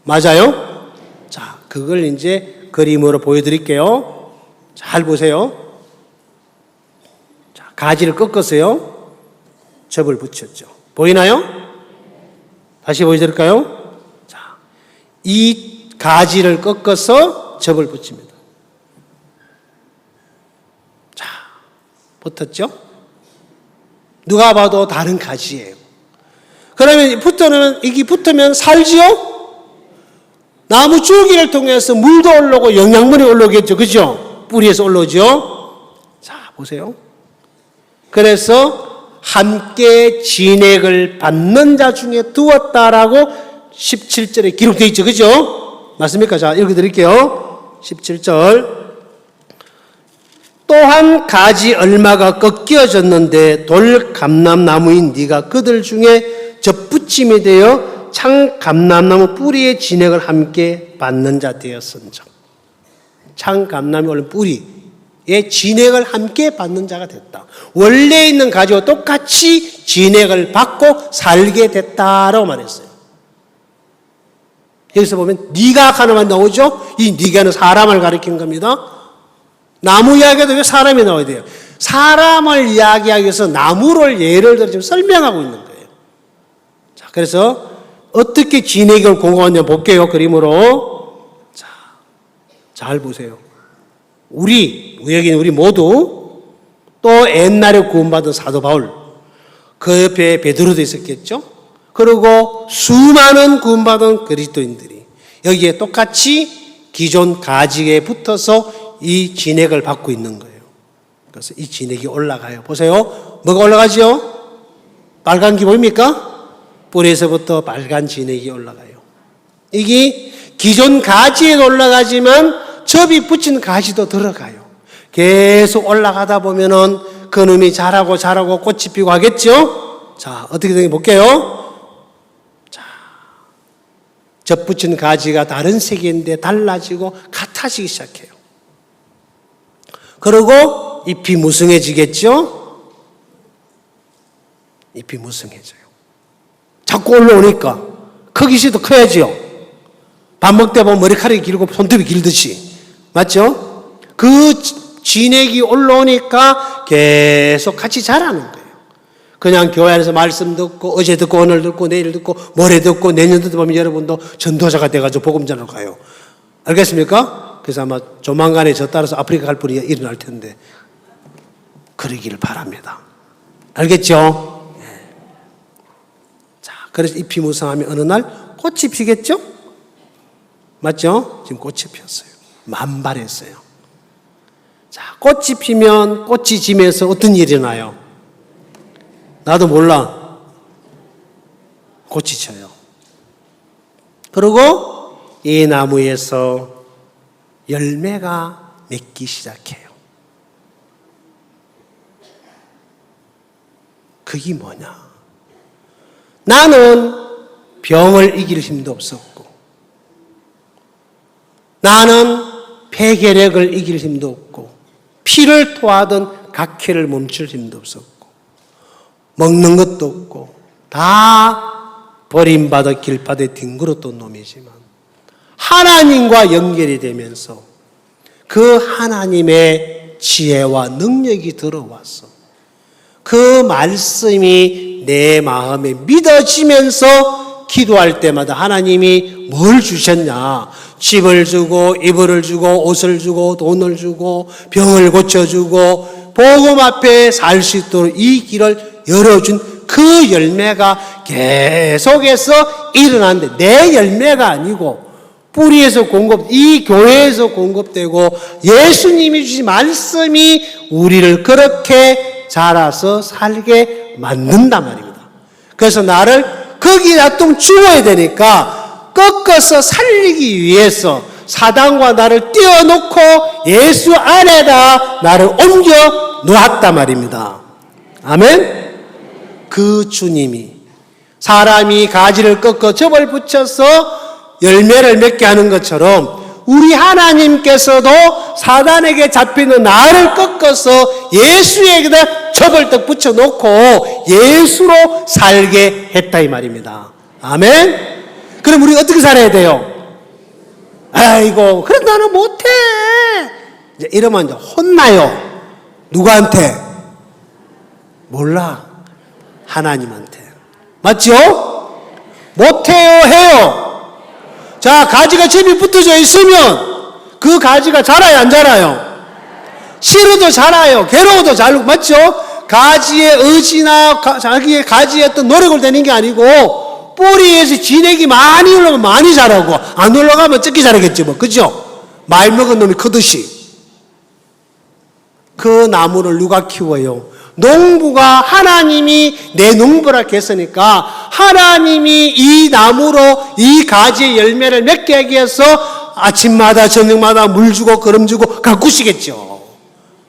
[SPEAKER 4] 맞아요? 자, 그걸 이제 그림으로 보여드릴게요. 잘 보세요. 자, 가지를 꺾었어요. 접을 붙였죠. 보이나요? 다시 보여드릴까요? 자, 이 가지를 꺾어서 접을 붙입니다. 자, 붙었죠? 누가 봐도 다른 가지예요. 그러면 이게 붙으면 살지요? 나무 줄기를 통해서 물도 올라오고 영양분이 올라오겠죠. 그죠? 뿌리에서 올라오죠? 자, 보세요. 그래서 함께 진액을 받는 자 중에 두었다라고 17절에 기록되어 있죠. 그죠? 맞습니까? 자, 읽어드릴게요. 17절. 또한 가지 얼마가 꺾여졌는데 돌감람나무인 네가 그들 중에 접붙임이 되어 창감람나무 뿌리의 진액을 함께 받는 자 되었은즉. 창감나무 원래 뿌리의 진액을 함께 받는 자가 됐다. 원래 있는 가지와 똑같이 진액을 받고 살게 됐다라고 말했어요. 여기서 보면 니각 하나만 나오죠? 이 니각은 사람을 가리키는 겁니다. 나무 이야기도 왜 사람이 나와야 돼요? 사람을 이야기하기 위해서 나무를 예를 들어 지금 설명하고 있는 거예요. 자, 그래서 어떻게 진액을 공급하냐 볼게요. 그림으로. 자, 잘 보세요. 우리 모두 또 옛날에 구원받은 사도 바울, 그 옆에 베드로도 있었겠죠? 그리고 수많은 구원받은 그리스도인들이 여기에 똑같이 기존 가지에 붙어서 이 진액을 받고 있는 거예요. 그래서 이 진액이 올라가요. 보세요. 뭐가 올라가죠? 빨간 게 보입니까? 뿌리에서부터 빨간 진액이 올라가요. 이게 기존 가지에 올라가지만 접이 붙인 가지도 들어가요. 계속 올라가다 보면은 그놈이 자라고 꽃이 피고 하겠죠? 자, 어떻게 되는지 볼게요. 자, 접 붙인 가지가 다른 색인데 달라지고 같아지기 시작해요. 그리고 잎이 무성해지겠죠? 잎이 무성해져요. 자꾸 올라오니까 크기시 더 커야지요. 밥 먹다 보면 머리카락이 길고 손톱이 길듯이. 맞죠? 그 진액이 올라오니까 계속 같이 자라는 거예요. 그냥 교회 안에서 말씀 듣고 어제 듣고 오늘 듣고 내일 듣고 모레 듣고 내년 듣다 보면 여러분도 전도자가 돼가지고 복음 전하러 가요. 알겠습니까? 그래서 아마 조만간에 저 따라서 아프리카 갈 분이 일어날 텐데 그러기를 바랍니다. 알겠죠? 네. 자, 그래서 잎이 무성하면 어느 날 꽃이 피겠죠? 맞죠? 지금 꽃이 피었어요. 만발했어요. 자, 꽃이 피면 꽃이 지면서 어떤 일이 일어나요? 나도 몰라. 꽃이 져요. 그리고 이 나무에서 열매가 맺기 시작해요. 그게 뭐냐? 나는 병을 이길 힘도 없었고, 나는 폐결핵을 이길 힘도 없고, 피를 토하던 각혈을 멈출 힘도 없었고, 먹는 것도 없고, 다 버림받아 길바닥에 뒹굴었던 놈이지만 하나님과 연결이 되면서 그 하나님의 지혜와 능력이 들어왔어. 그 말씀이 내 마음에 믿어지면서 기도할 때마다 하나님이 뭘 주셨냐? 집을 주고 이불을 주고 옷을 주고 돈을 주고 병을 고쳐주고 복음 앞에 살 수 있도록 이 길을 열어준 그 열매가 계속해서 일어나는데 내 열매가 아니고 뿌리에서 이 교회에서 공급되고 예수님이 주신 말씀이 우리를 그렇게 자라서 살게 만든단 말입니다. 그래서 나를 거기 놔두면 죽어야 되니까 꺾어서 살리기 위해서 사단과 나를 띄워놓고 예수 안에다 나를 옮겨 놓았단 말입니다. 아멘? 그 주님이 사람이 가지를 꺾어 접을 붙여서 열매를 맺게 하는 것처럼 우리 하나님께서도 사단에게 잡히는 나를 꺾어서 예수에게다 접을 딱 붙여놓고 예수로 살게 했다 이 말입니다. 아멘? 그럼 우리 어떻게 살아야 돼요? 아이고 그래 나는 못해 이제 이러면 이제 혼나요. 누구한테? 몰라. 하나님한테. 맞죠? 못해요 해요. 자, 가지가 집이 붙어져 있으면 그 가지가 자라요 안 자라요? 싫어도 자라요. 괴로워도 자라고. 맞죠? 가지의 의지나 자기의 가지의 어떤 노력을 되는 게 아니고 뿌리에서 진액이 많이 올라가면 많이 자라고 안 올라가면 적게 자라겠죠 뭐. 그죠? 말 먹은 놈이 크듯이. 그 나무를 누가 키워요? 농부가 하나님이 내 농부라 했으니까 하나님이 이 나무로 이 가지의 열매를 맺게 하기 위해서 아침마다 저녁마다 물 주고 거름 주고 가꾸시겠죠.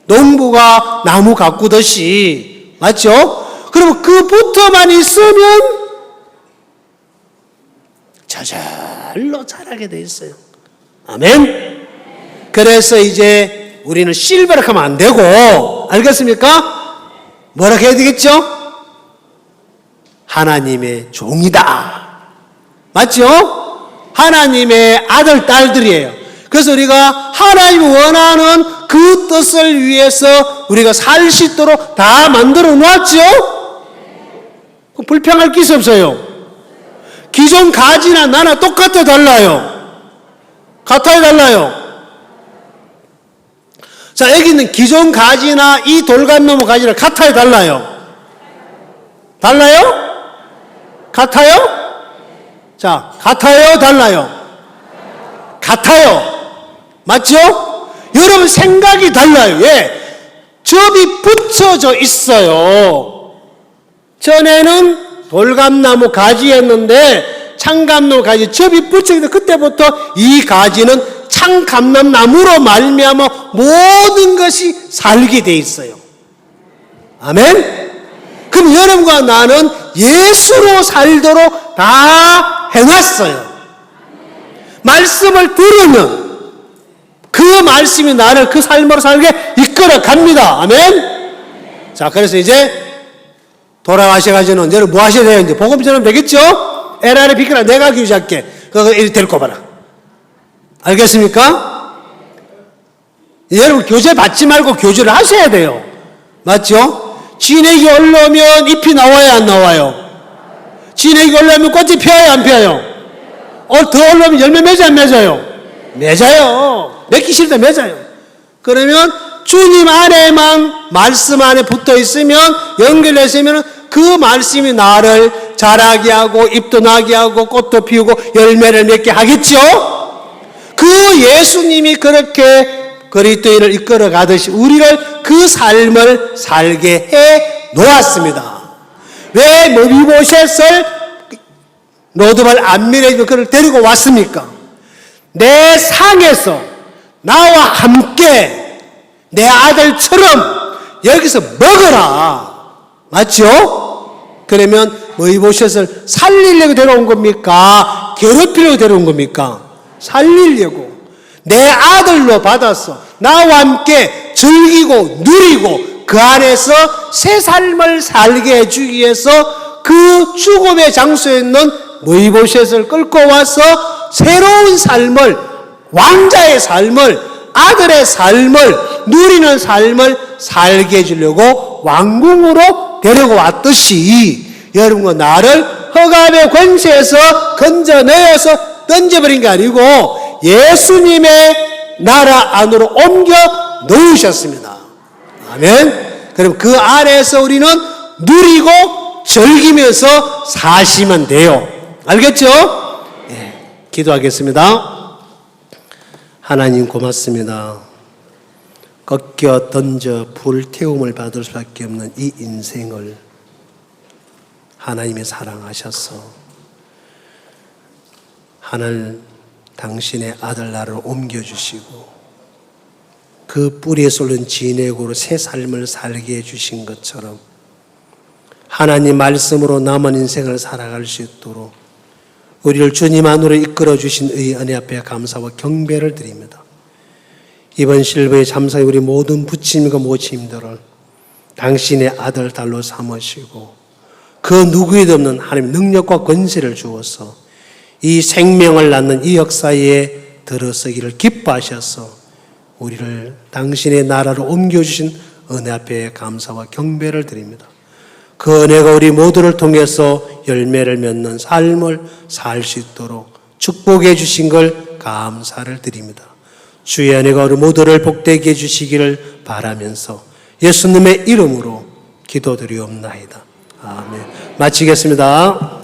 [SPEAKER 4] 농부가 나무 가꾸듯이. 맞죠? 그러면 그 붙어만 있으면 저절로 자라게 돼 있어요. 아멘? 그래서 이제 우리는 실버락 하면 안 되고 알겠습니까? 뭐라 해야 되겠죠? 하나님의 종이다. 맞죠? 하나님의 아들, 딸들이에요. 그래서 우리가 하나님이 원하는 그 뜻을 위해서 우리가 살 수 있도록 다 만들어 놓았죠? 불평할 게 없어요. 기존 가지나 나나 똑같아 달라요? 같아요 달라요? 자, 여기는 기존 가지나 이 돌감나무 가지랑 같아요 달라요? 달라요? 같아요? 자, 같아요 달라요? 같아요. 맞죠? 여러분 생각이 달라요. 예. 접이 붙여져 있어요. 전에는 돌감나무 가지였는데 창감나무 가지 접이 붙여져 있는데 그때부터 이 가지는 창감나무로 말미암아 모든 것이 살게 돼 있어요. 아멘? 그럼 여러분과 나는 예수로 살도록 다 해놨어요. 말씀을 들으면 그 말씀이 나를 그 삶으로 살게 이끌어 갑니다. 아멘? 자, 그래서 이제 돌아가셔가지고는 여러분 뭐 하셔야 돼요? 이제 복음 전하면 되겠죠? 에라를 비켜라. 내가 교제할게. 그거 이리 데리고 봐라. 알겠습니까? 여러분 교제 받지 말고 교제를 하셔야 돼요. 맞죠? 진액이 올라오면 잎이 나와야 안 나와요? 진액이 올라오면 꽃이 피어요 안 피어요? 더 올라오면 열매 맺어요 안 맺어요? 맺어요. 맺기 싫다 맺어요. 그러면 주님 안에만 말씀 안에 붙어 있으면 연결되어 있으면 그 말씀이 나를 자라게 하고 잎도 나게 하고 꽃도 피우고 열매를 맺게 하겠죠? 그 예수님이 그렇게 그리스도인을 이끌어 가듯이 우리를 그 삶을 살게 해 놓았습니다. 왜 머비보셋을 로드발 안밀해지고 그를 데리고 왔습니까? 내 상에서 나와 함께 내 아들처럼 여기서 먹어라. 맞죠? 그러면 머비보셋을 살리려고 데려온 겁니까? 괴롭히려고 데려온 겁니까? 살리려고 내 아들로 받아서 나와 함께 즐기고 누리고 그 안에서 새 삶을 살게 해주기 위해서 그 죽음의 장소에 있는 머비보셋을 끌고 와서 새로운 삶을 왕자의 삶을 아들의 삶을 누리는 삶을 살게 해주려고 왕궁으로 데리고 왔듯이 여러분과 나를 흑암의 권세에서 건져내어서 던져버린 게 아니고 예수님의 나라 안으로 옮겨 놓으셨습니다. 아멘. 그럼 그 안에서 우리는 누리고 즐기면서 사시면 돼요. 알겠죠? 네, 기도하겠습니다. 하나님 고맙습니다. 꺾여 던져 불태움을 받을 수밖에 없는 이 인생을 하나님이 사랑하셔서 하늘 당신의 아들 나를 옮겨주시고 그 뿌리에 쏠린 진액으로 새 삶을 살게 해주신 것처럼 하나님 말씀으로 남은 인생을 살아갈 수 있도록 우리를 주님 안으로 이끌어 주신 의 은혜 앞에 감사와 경배를 드립니다. 이번 실버의 참사에 우리 모든 부친과 모친들을 당신의 아들 딸로 삼으시고 그 누구에도 없는 하나님 능력과 권세를 주어서 이 생명을 낳는 이 역사에 들어서기를 기뻐하셔서 우리를 당신의 나라로 옮겨주신 은혜 앞에 감사와 경배를 드립니다. 그 은혜가 우리 모두를 통해서 열매를 맺는 삶을 살 수 있도록 축복해 주신 걸 감사를 드립니다. 주의 은혜가 우리 모두를 복되게 해주시기를 바라면서 예수님의 이름으로 기도드리옵나이다. 아멘. 마치겠습니다.